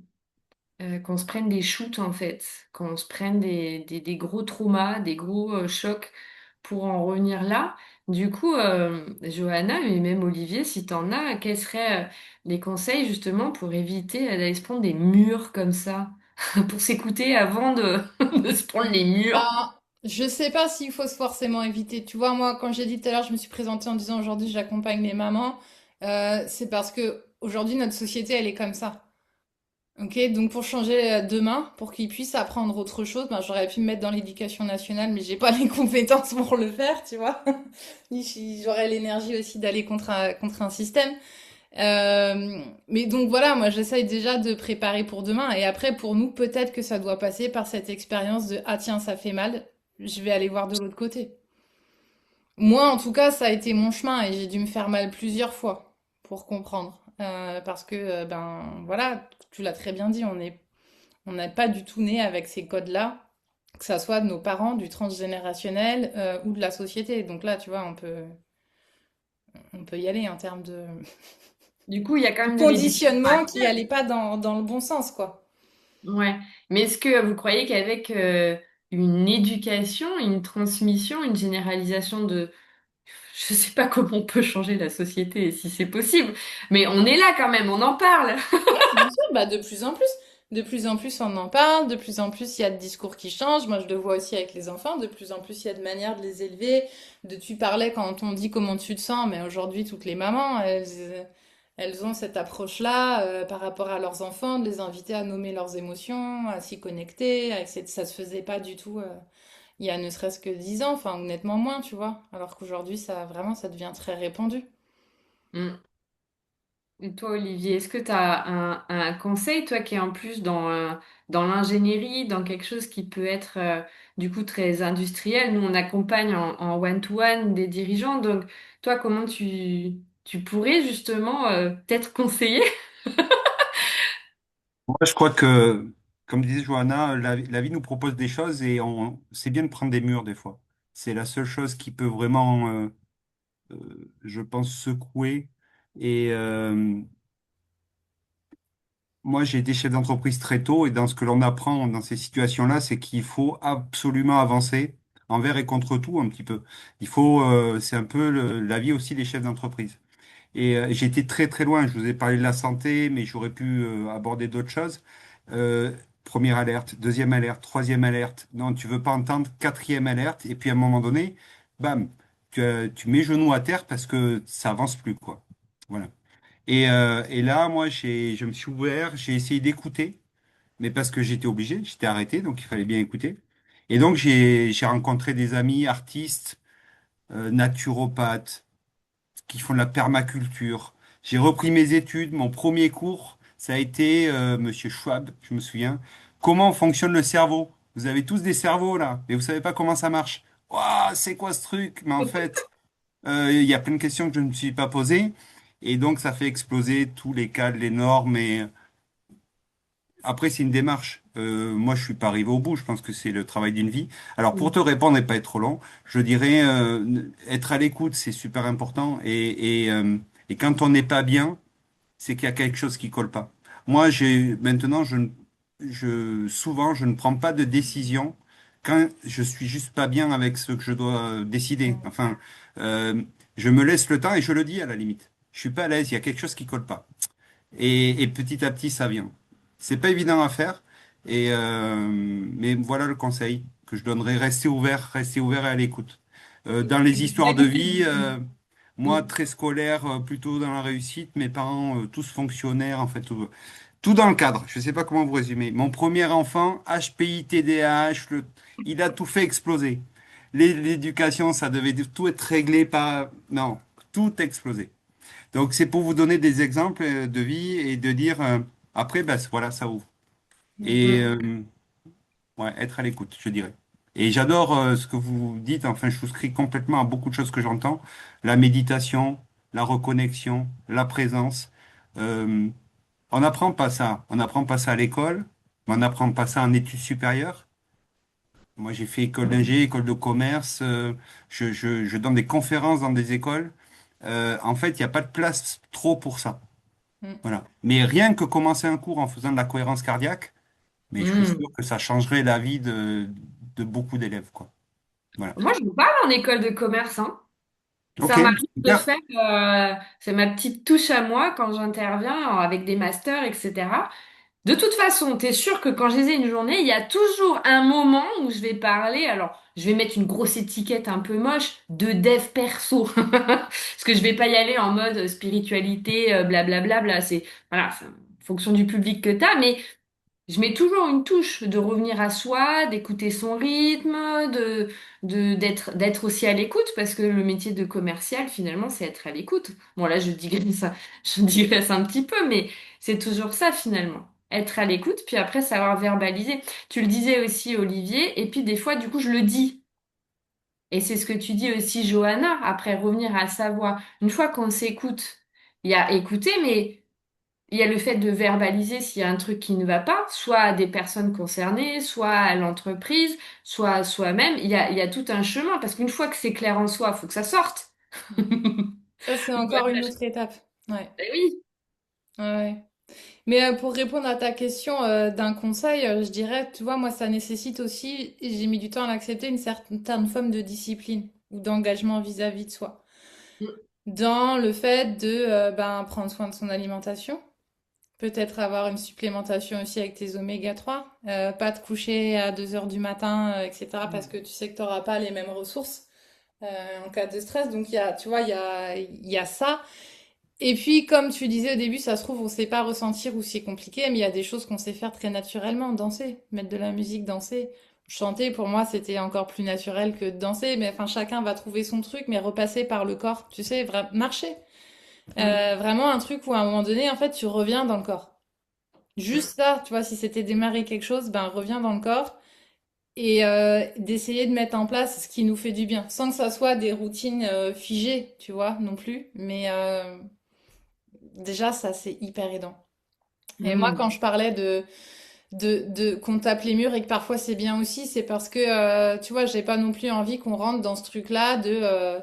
se prenne des shoots en fait, qu'on se prenne des gros traumas, des gros chocs pour en revenir là. Du coup, Johanna, mais même Olivier, si t'en as, quels seraient les conseils justement pour éviter d'aller se prendre des murs comme ça, pour s'écouter avant de, de se prendre les murs? Ben, je sais pas s'il faut forcément éviter. Tu vois, moi, quand j'ai dit tout à l'heure, je me suis présentée en disant aujourd'hui j'accompagne les mamans. C'est parce que aujourd'hui notre société elle est comme ça. Ok, donc pour changer demain, pour qu'ils puissent apprendre autre chose, ben, j'aurais pu me mettre dans l'éducation nationale, mais j'ai pas les compétences pour le faire, tu vois. Ni j'aurais l'énergie aussi d'aller contre un système. Mais donc voilà, moi j'essaye déjà de préparer pour demain. Et après, pour nous, peut-être que ça doit passer par cette expérience de ah tiens, ça fait mal, je vais aller voir de l'autre côté. Moi, en tout cas, ça a été mon chemin et j'ai dû me faire mal plusieurs fois pour comprendre. Parce que, ben voilà, tu l'as très bien dit, on n'est pas du tout né avec ces codes-là, que ça soit de nos parents, du transgénérationnel ou de la société. Donc là, tu vois, on peut y aller en termes Du coup, il y a quand de même de l'éducation à conditionnement qui faire. allait pas dans le bon sens, quoi. Ouais. Mais est-ce que vous croyez qu'avec une éducation, une transmission, une généralisation de... Je sais pas comment on peut changer la société, si c'est possible, mais on est là quand même, on en parle. Ouais, bien sûr, bah de plus en plus. De plus en plus, on en parle, de plus en plus, il y a de discours qui changent. Moi, je le vois aussi avec les enfants. De plus en plus, il y a de manières de les élever. Tu parlais quand on dit comment tu te sens, mais aujourd'hui, toutes les mamans, elles ont cette approche-là par rapport à leurs enfants, de les inviter à nommer leurs émotions, à s'y connecter. Ça se faisait pas du tout il y a ne serait-ce que 10 ans, enfin, honnêtement moins, tu vois. Alors qu'aujourd'hui, ça devient très répandu. Mm. Et toi, Olivier, est-ce que tu as un conseil, toi qui es en plus dans l'ingénierie, dans quelque chose qui peut être du coup très industriel? Nous, on accompagne en one-to-one des dirigeants, donc toi, comment tu pourrais justement peut-être conseiller? Moi, je crois que, comme disait Johanna, la vie nous propose des choses et c'est bien de prendre des murs des fois. C'est la seule chose qui peut vraiment, je pense, secouer. Et moi, j'ai été chef d'entreprise très tôt et dans ce que l'on apprend dans ces situations-là, c'est qu'il faut absolument avancer envers et contre tout un petit peu. C'est un peu la vie aussi des chefs d'entreprise. Et j'étais très très loin. Je vous ai parlé de la santé, mais j'aurais pu aborder d'autres choses. Euh, Première alerte, deuxième alerte, troisième alerte. Non, tu veux pas entendre quatrième alerte. Et puis à un moment donné, bam, tu mets genoux à terre parce que ça avance plus, quoi. Voilà. Et là, moi, je me suis ouvert, j'ai essayé d'écouter, mais parce que j'étais obligé, j'étais arrêté, donc il fallait bien écouter. Et donc j'ai rencontré des amis artistes, naturopathes qui font de la permaculture. J'ai repris mes études. Mon premier cours, ça a été Monsieur Schwab, je me souviens. Comment fonctionne le cerveau? Vous avez tous des cerveaux là, mais vous savez pas comment ça marche. Waouh, c'est quoi ce truc? Mais en fait, il y a plein de questions que je ne me suis pas posées. Et donc, ça fait exploser tous les cadres, les normes. Et après, c'est une démarche. Moi, je suis pas arrivé au bout. Je pense que c'est le travail d'une vie. Alors, pour te répondre et pas être trop long, je dirais être à l'écoute, c'est super important. Et quand on n'est pas bien, c'est qu'il y a quelque chose qui colle pas. Moi, maintenant, souvent, je ne prends pas de décision quand je suis juste pas bien avec ce que je dois décider. Enfin, euh, je me laisse le temps et je le dis à la limite. Je suis pas à l'aise. Il y a quelque chose qui colle pas. Et petit à petit, ça vient. C'est pas évident à faire. Mais voilà le conseil que je donnerais. Rester ouvert et à l'écoute. Dans les histoires de vie, moi, Mm. très scolaire, plutôt dans la réussite, mes parents, tous fonctionnaires, en fait, tout dans le cadre. Je sais pas comment vous résumer. Mon premier enfant, HPI, TDAH, il a tout fait exploser. L'éducation, ça devait tout être réglé par... Non, tout explosé. Donc, c'est pour vous donner des exemples de vie et de dire, après, ben, voilà, ça ouvre. Et Mm. ouais, être à l'écoute, je dirais. Et j'adore ce que vous dites, enfin, je souscris complètement à beaucoup de choses que j'entends. La méditation, la reconnexion, la présence. Euh, on n'apprend pas ça. On n'apprend pas ça à l'école, mais on n'apprend pas ça en études supérieures. Moi, j'ai fait école d'ingé, école de commerce. Je donne des conférences dans des écoles. En fait, il n'y a pas de place trop pour ça. Mm. Voilà. Mais rien que commencer un cours en faisant de la cohérence cardiaque, mais je suis sûr Mm. que ça changerait la vie de beaucoup d'élèves, quoi. Voilà. Moi, je vous parle en école de commerce, hein. Ok, Ça m'arrive de super. faire, c'est ma petite touche à moi quand j'interviens avec des masters, etc. De toute façon, t'es sûr que quand je les ai une journée, il y a toujours un moment où je vais parler. Alors, je vais mettre une grosse étiquette un peu moche de dev perso. Parce que je vais pas y aller en mode spiritualité, blablabla. C'est, voilà, c'est en fonction du public que t'as. Mais je mets toujours une touche de revenir à soi, d'écouter son rythme, d'être aussi à l'écoute, parce que le métier de commercial, finalement, c'est être à l'écoute. Bon, là, je digresse un petit peu, mais c'est toujours ça, finalement. Être à l'écoute, puis après, savoir verbaliser. Tu le disais aussi, Olivier, et puis des fois, du coup, je le dis. Et c'est ce que tu dis aussi, Johanna, après revenir à sa voix. Une fois qu'on s'écoute, il y a écouter, mais il y a le fait de verbaliser s'il y a un truc qui ne va pas, soit à des personnes concernées, soit à l'entreprise, soit à soi-même. Il y a tout un chemin, parce qu'une fois que c'est clair en soi, il faut que ça sorte. Ça, c'est encore une autre étape. Ouais. Ben oui. Ouais, ouais. Mais pour répondre à ta question d'un conseil, je dirais, tu vois, moi, ça nécessite aussi, et j'ai mis du temps à l'accepter, une certaine forme de discipline ou d'engagement vis-à-vis de soi. Dans le fait de ben, prendre soin de son alimentation, peut-être avoir une supplémentation aussi avec tes oméga 3, pas te coucher à 2 heures du matin, etc., parce que tu sais que tu n'auras pas les mêmes ressources en cas de stress. Donc, tu vois, il y a ça. Et puis, comme tu disais au début, ça se trouve, on sait pas ressentir ou c'est compliqué, mais il y a des choses qu'on sait faire très naturellement. Danser, mettre de la musique, danser. Chanter, pour moi, c'était encore plus naturel que de danser, mais enfin, chacun va trouver son truc, mais repasser par le corps, tu sais, marcher. Vraiment un truc où à un moment donné, en fait, tu reviens dans le corps. Juste ça, tu vois, si c'était démarrer quelque chose, ben, reviens dans le corps et d'essayer de mettre en place ce qui nous fait du bien, sans que ça soit des routines figées, tu vois, non plus, mais déjà, ça, c'est hyper aidant. Et moi, quand je parlais de qu'on tape les murs et que parfois c'est bien aussi, c'est parce que, tu vois, j'ai pas non plus envie qu'on rentre dans ce truc-là de,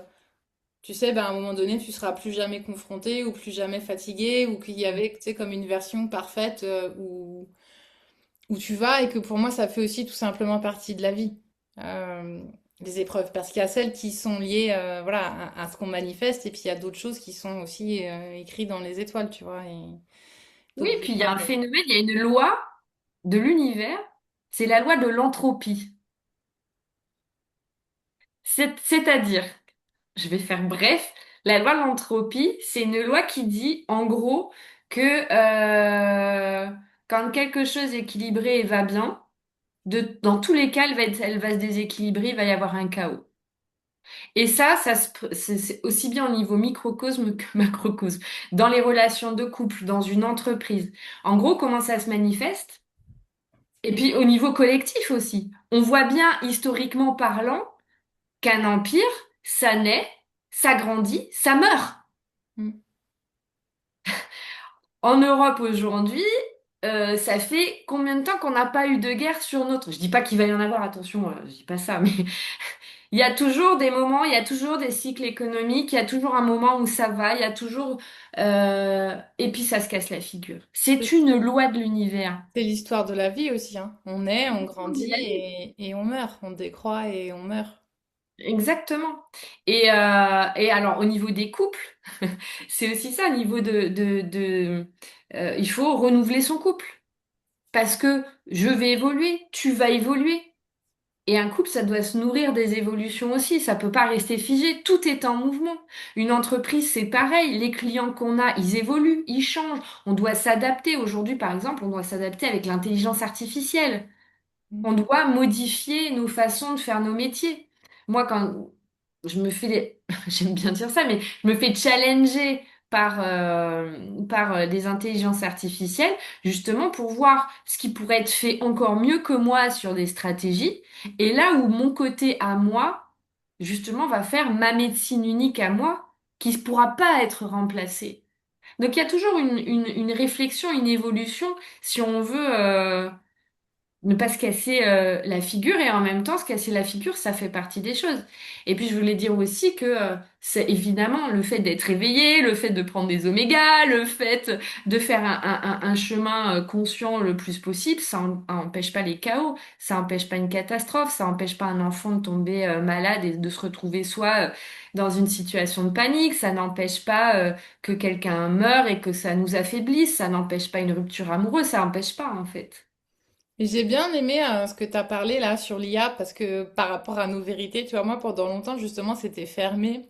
tu sais, ben, à un moment donné, tu seras plus jamais confronté ou plus jamais fatigué ou qu'il y avait, tu sais, comme une version parfaite où tu vas et que pour moi, ça fait aussi tout simplement partie de la vie. Euh, les épreuves, parce qu'il y a celles qui sont liées, voilà, à ce qu'on manifeste, et puis il y a d'autres choses qui sont aussi écrites dans les étoiles, tu vois. Et Oui, donc, puis il y a un phénomène, il y a une loi de l'univers, c'est la loi de l'entropie. C'est-à-dire, je vais faire bref, la loi de l'entropie, c'est une loi qui dit, en gros, que quand quelque chose est équilibré et va bien, dans tous les cas, elle va se déséquilibrer, il va y avoir un chaos. Et c'est aussi bien au niveau microcosme que macrocosme. Dans les relations de couple, dans une entreprise. En gros, comment ça se manifeste? Et puis au niveau collectif aussi. On voit bien, historiquement parlant, qu'un empire, ça naît, ça grandit, ça meurt. mm. En Europe aujourd'hui, ça fait combien de temps qu'on n'a pas eu de guerre sur notre... Je dis pas qu'il va y en avoir, attention, je dis pas ça, mais il y a toujours des moments, il y a toujours des cycles économiques, il y a toujours un moment où ça va, il y a toujours... Et puis ça se casse la figure. C'est une loi de l'univers. C'est l'histoire de la vie aussi, hein. On naît, on grandit et on meurt. On décroît et on meurt. Exactement. Et alors, au niveau des couples, c'est aussi ça, au niveau il faut renouveler son couple. Parce que je vais évoluer, tu vas évoluer. Et un couple, ça doit se nourrir des évolutions aussi. Ça peut pas rester figé. Tout est en mouvement. Une entreprise, c'est pareil. Les clients qu'on a, ils évoluent, ils changent. On doit s'adapter. Aujourd'hui, par exemple, on doit s'adapter avec l'intelligence artificielle. Mm. On doit modifier nos façons de faire nos métiers. Moi, quand je me fais, j'aime bien dire ça, mais je me fais challenger par des intelligences artificielles, justement pour voir ce qui pourrait être fait encore mieux que moi sur des stratégies. Et là où mon côté à moi, justement, va faire ma médecine unique à moi, qui ne pourra pas être remplacée. Donc il y a toujours une réflexion, une évolution, si on veut. Ne pas se casser la figure et en même temps se casser la figure, ça fait partie des choses. Et puis je voulais dire aussi que c'est évidemment le fait d'être éveillé, le fait de prendre des omégas, le fait de faire un chemin conscient le plus possible, empêche pas les chaos, ça empêche pas une catastrophe, ça empêche pas un enfant de tomber malade et de se retrouver soit dans une situation de panique, ça n'empêche pas que quelqu'un meure et que ça nous affaiblisse, ça n'empêche pas une rupture amoureuse, ça n'empêche pas en fait. Et j'ai bien aimé ce que tu as parlé là sur l'IA parce que par rapport à nos vérités, tu vois, moi pendant longtemps justement c'était fermé.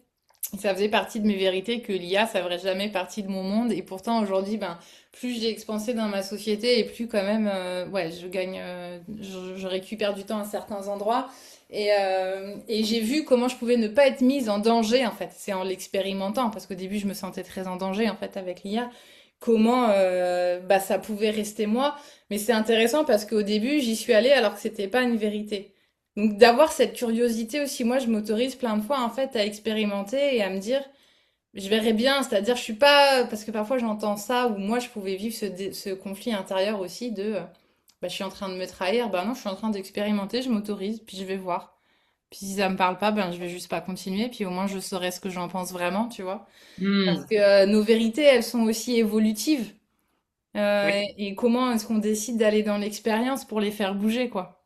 Ça faisait partie de mes vérités que l'IA, ça ferait jamais partie de mon monde. Et pourtant, aujourd'hui, ben, plus j'ai expansé dans ma société et plus quand même, ouais, je gagne, je récupère du temps à certains endroits. Et j'ai vu comment je pouvais ne pas être mise en danger, en fait. C'est en l'expérimentant, parce qu'au début, je me sentais très en danger, en fait, avec l'IA. Comment, bah, ça pouvait rester moi. Mais c'est intéressant parce qu'au début, j'y suis allée alors que c'était pas une vérité. Donc d'avoir cette curiosité aussi, moi je m'autorise plein de fois en fait à expérimenter et à me dire, je verrai bien, c'est-à-dire je suis pas, parce que parfois j'entends ça, ou moi je pouvais vivre ce conflit intérieur aussi de, bah, je suis en train de me trahir, bah non, je suis en train d'expérimenter, je m'autorise, puis je vais voir. Puis si ça me parle pas, ben je vais juste pas continuer, puis au moins je saurai ce que j'en pense vraiment, tu vois. Parce Hmm. que nos vérités, elles sont aussi évolutives. Oui. Et comment est-ce qu'on décide d'aller dans l'expérience pour les faire bouger, quoi.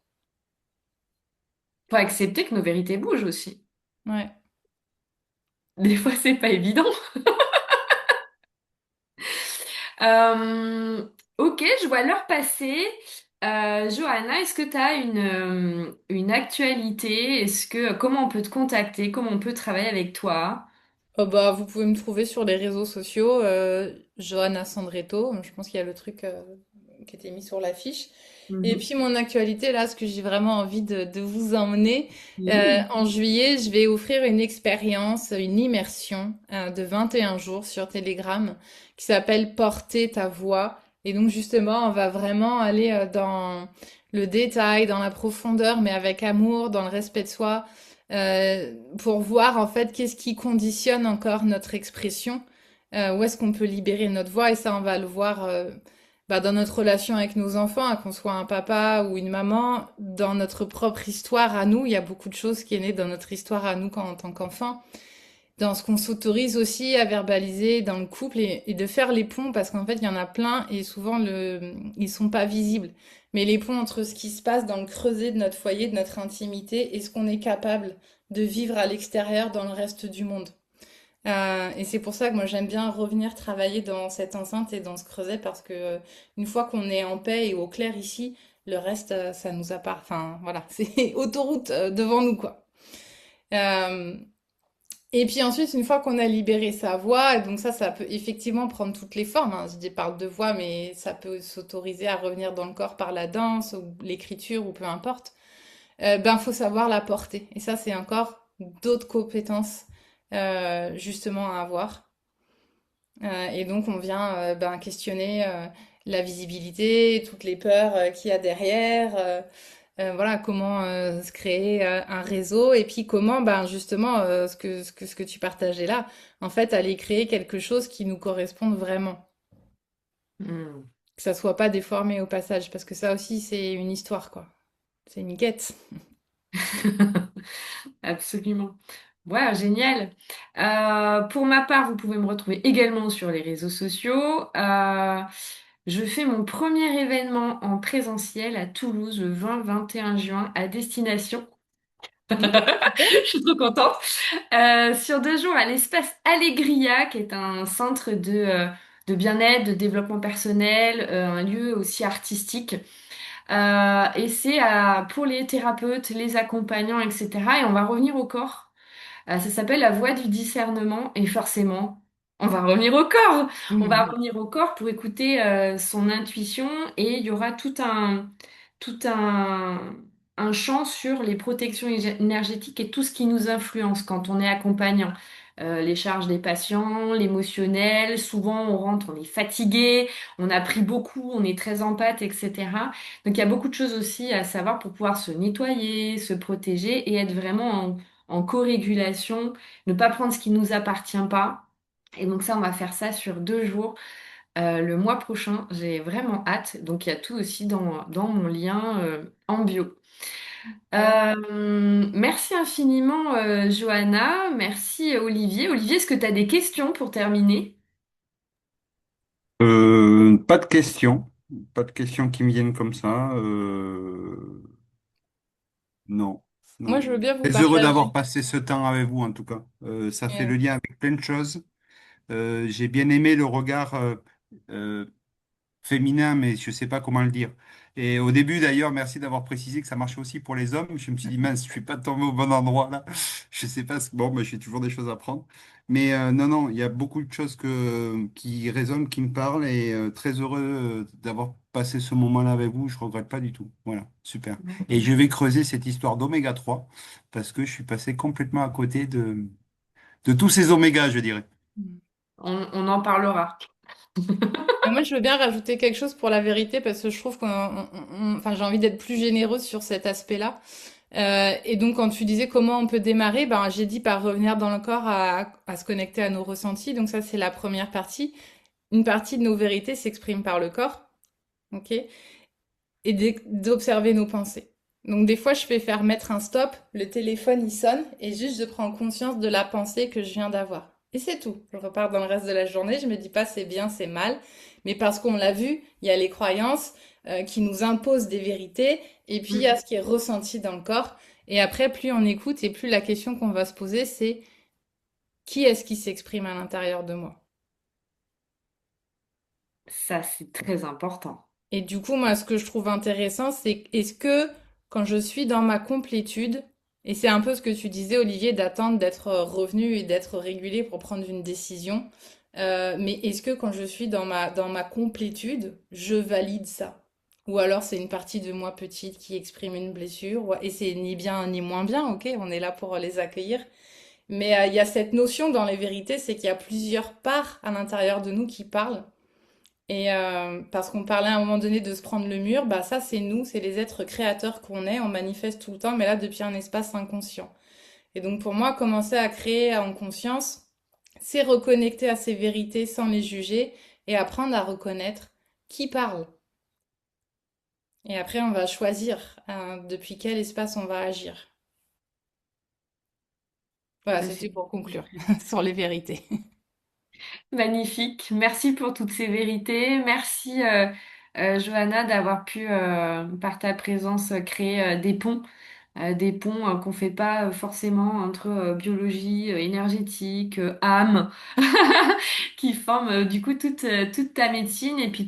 Faut accepter que nos vérités bougent aussi. Ouais. Des fois, c'est pas évident. Euh, ok, je vois l'heure passer. Johanna, est-ce que tu as une actualité? Comment on peut te contacter? Comment on peut travailler avec toi? Oh bah, vous pouvez me trouver sur les réseaux sociaux, Johanna Sandretto, je pense qu'il y a le truc qui était mis sur l'affiche. Et Mhm. puis mon actualité, là, ce que j'ai vraiment envie de vous emmener, Mhm. en juillet, je vais offrir une expérience, une immersion de 21 jours sur Telegram qui s'appelle Porter ta voix. Et donc justement, on va vraiment aller dans le détail, dans la profondeur, mais avec amour, dans le respect de soi pour voir en fait qu'est-ce qui conditionne encore notre expression, où est-ce qu'on peut libérer notre voix et ça on va le voir bah, dans notre relation avec nos enfants, hein, qu'on soit un papa ou une maman, dans notre propre histoire à nous, il y a beaucoup de choses qui est né dans notre histoire à nous quand, en tant qu'enfant. dans ce qu'on s'autorise aussi à verbaliser dans le couple et de faire les ponts parce qu'en fait, il y en a plein et souvent ils sont pas visibles. Mais les ponts entre ce qui se passe dans le creuset de notre foyer, de notre intimité et ce qu'on est capable de vivre à l'extérieur dans le reste du monde. Et c'est pour ça que moi j'aime bien revenir travailler dans cette enceinte et dans ce creuset parce que une fois qu'on est en paix et au clair ici, le reste ça nous appartient. Enfin voilà, c'est autoroute devant nous quoi. Euh, et puis ensuite, une fois qu'on a libéré sa voix, et donc ça peut effectivement prendre toutes les formes, hein. Je dis parle de voix, mais ça peut s'autoriser à revenir dans le corps par la danse ou l'écriture ou peu importe. Ben, faut savoir la porter. Et ça, c'est encore d'autres compétences justement à avoir. Et donc, on vient ben, questionner la visibilité, toutes les peurs qu'il y a derrière. Voilà, comment se créer un réseau et puis comment, ben justement, ce que tu partageais là, en fait, aller créer quelque chose qui nous corresponde vraiment, Hmm. que ça soit pas déformé au passage, parce que ça aussi, c'est une histoire, quoi. C'est une quête. Absolument. Ouais, génial. Pour ma part, vous pouvez me retrouver également sur les réseaux sociaux. Je fais mon premier événement en présentiel à Toulouse le 20-21 juin à destination. Mmh, super. Je suis trop contente. Sur 2 jours à l'espace Allegria, qui est un centre de bien-être, de développement personnel, un lieu aussi artistique. Et c'est pour les thérapeutes, les accompagnants, etc. Et on va revenir au corps. Ça s'appelle la voie du discernement et forcément, on va revenir au corps. On va Mmh. revenir au corps pour écouter son intuition et il y aura tout un champ sur les protections énergétiques et tout ce qui nous influence quand on est accompagnant. Les charges des patients, l'émotionnel, souvent on rentre, on est fatigué, on a pris beaucoup, on est très empathe, etc. Donc il y a beaucoup de choses aussi à savoir pour pouvoir se nettoyer, se protéger et être vraiment en co-régulation, ne pas prendre ce qui nous appartient pas. Et donc ça, on va faire ça sur 2 jours. Le mois prochain, j'ai vraiment hâte. Donc il y a tout aussi dans mon lien en bio. Ouais. Merci infiniment, Johanna. Merci, Olivier. Olivier, est-ce que tu as des questions pour terminer? Pas de questions. Pas de questions qui me viennent comme ça. Non, Moi, non. je veux bien vous Très heureux d'avoir partager. passé ce temps avec vous, en tout cas. Ça fait le Ouais. lien avec plein de choses. J'ai bien aimé le regard euh, féminin, mais je ne sais pas comment le dire. Et au début, d'ailleurs, merci d'avoir précisé que ça marchait aussi pour les hommes. Je me suis dit, mince, je ne suis pas tombé au bon endroit là. Je ne sais pas. Bon, mais j'ai toujours des choses à apprendre. Mais non, non, il y a beaucoup de choses qui résonnent, qui me parlent. Et très heureux d'avoir passé ce moment-là avec vous. Je ne regrette pas du tout. Voilà, super. Et je vais creuser cette histoire d'oméga 3 parce que je suis passé complètement à côté de tous ces omégas, je dirais. On en parlera. Et moi, je veux bien rajouter quelque chose pour la vérité parce que je trouve enfin, j'ai envie d'être plus généreuse sur cet aspect-là. Et donc, quand tu disais comment on peut démarrer, ben, j'ai dit par revenir dans le corps à se connecter à nos ressentis. Donc ça, c'est la première partie. Une partie de nos vérités s'exprime par le corps, ok? Et d'observer nos pensées. Donc des fois, je fais faire mettre un stop, le téléphone il sonne et juste je prends conscience de la pensée que je viens d'avoir. Et c'est tout. Je repars dans le reste de la journée, je me dis pas c'est bien, c'est mal, mais parce qu'on l'a vu, il y a les croyances qui nous imposent des vérités et puis il y a Mm. ce qui est ressenti dans le corps. Et après, plus on écoute et plus la question qu'on va se poser, c'est qui est-ce qui s'exprime à l'intérieur de moi? Ça, c'est très important. Et du coup, moi, ce que je trouve intéressant, c'est est-ce que quand je suis dans ma complétude, et c'est un peu ce que tu disais, Olivier, d'attendre d'être revenu et d'être régulé pour prendre une décision, mais est-ce que quand je suis dans ma complétude, je valide ça? Ou alors c'est une partie de moi petite qui exprime une blessure, et c'est ni bien ni moins bien, ok, on est là pour les accueillir. Mais il y a cette notion dans les vérités, c'est qu'il y a plusieurs parts à l'intérieur de nous qui parlent. Et parce qu'on parlait à un moment donné de se prendre le mur, bah ça c'est nous, c'est les êtres créateurs qu'on est, on manifeste tout le temps, mais là depuis un espace inconscient. Et donc pour moi, commencer à créer en conscience, c'est reconnecter à ces vérités sans les juger et apprendre à reconnaître qui parle. Et après, on va choisir depuis quel espace on va agir. Voilà, Ça, c'était c'est pour conclure sur les vérités. magnifique. Merci pour toutes ces vérités. Merci, Johanna, d'avoir pu, par ta présence, créer des ponts qu'on fait pas forcément entre biologie, énergétique, âme, qui forment du coup toute ta médecine et puis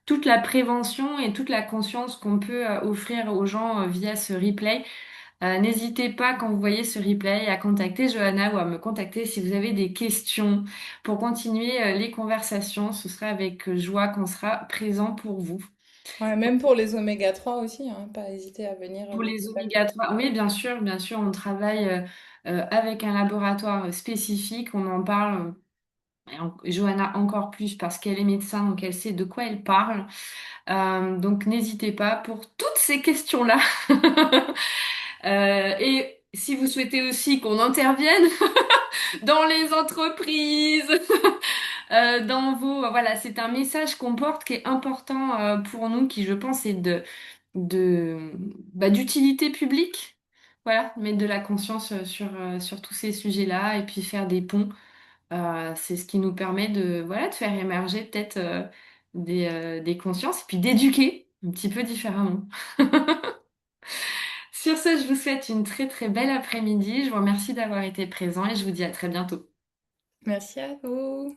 toute la prévention et toute la conscience qu'on peut offrir aux gens via ce replay. N'hésitez pas quand vous voyez ce replay à contacter Johanna ou à me contacter si vous avez des questions pour continuer les conversations. Ce sera avec joie qu'on sera présent pour vous. Ouais, même pour les oméga 3 aussi, hein, pas hésiter à venir Pour nous les contacter. oméga 3, oui, bien sûr, on travaille avec un laboratoire spécifique. On en parle, Johanna encore plus parce qu'elle est médecin, donc elle sait de quoi elle parle. Donc n'hésitez pas pour toutes ces questions-là. Et si vous souhaitez aussi qu'on intervienne dans les entreprises, dans vos, voilà, c'est un message qu'on porte qui est important pour nous, qui je pense est de, d'utilité publique. Voilà, mettre de la conscience sur tous ces sujets-là et puis faire des ponts. C'est ce qui nous permet de, voilà, de faire émerger peut-être des consciences et puis d'éduquer un petit peu différemment. Sur ce, je vous souhaite une très très belle après-midi. Je vous remercie d'avoir été présent et je vous dis à très bientôt. Merci à vous.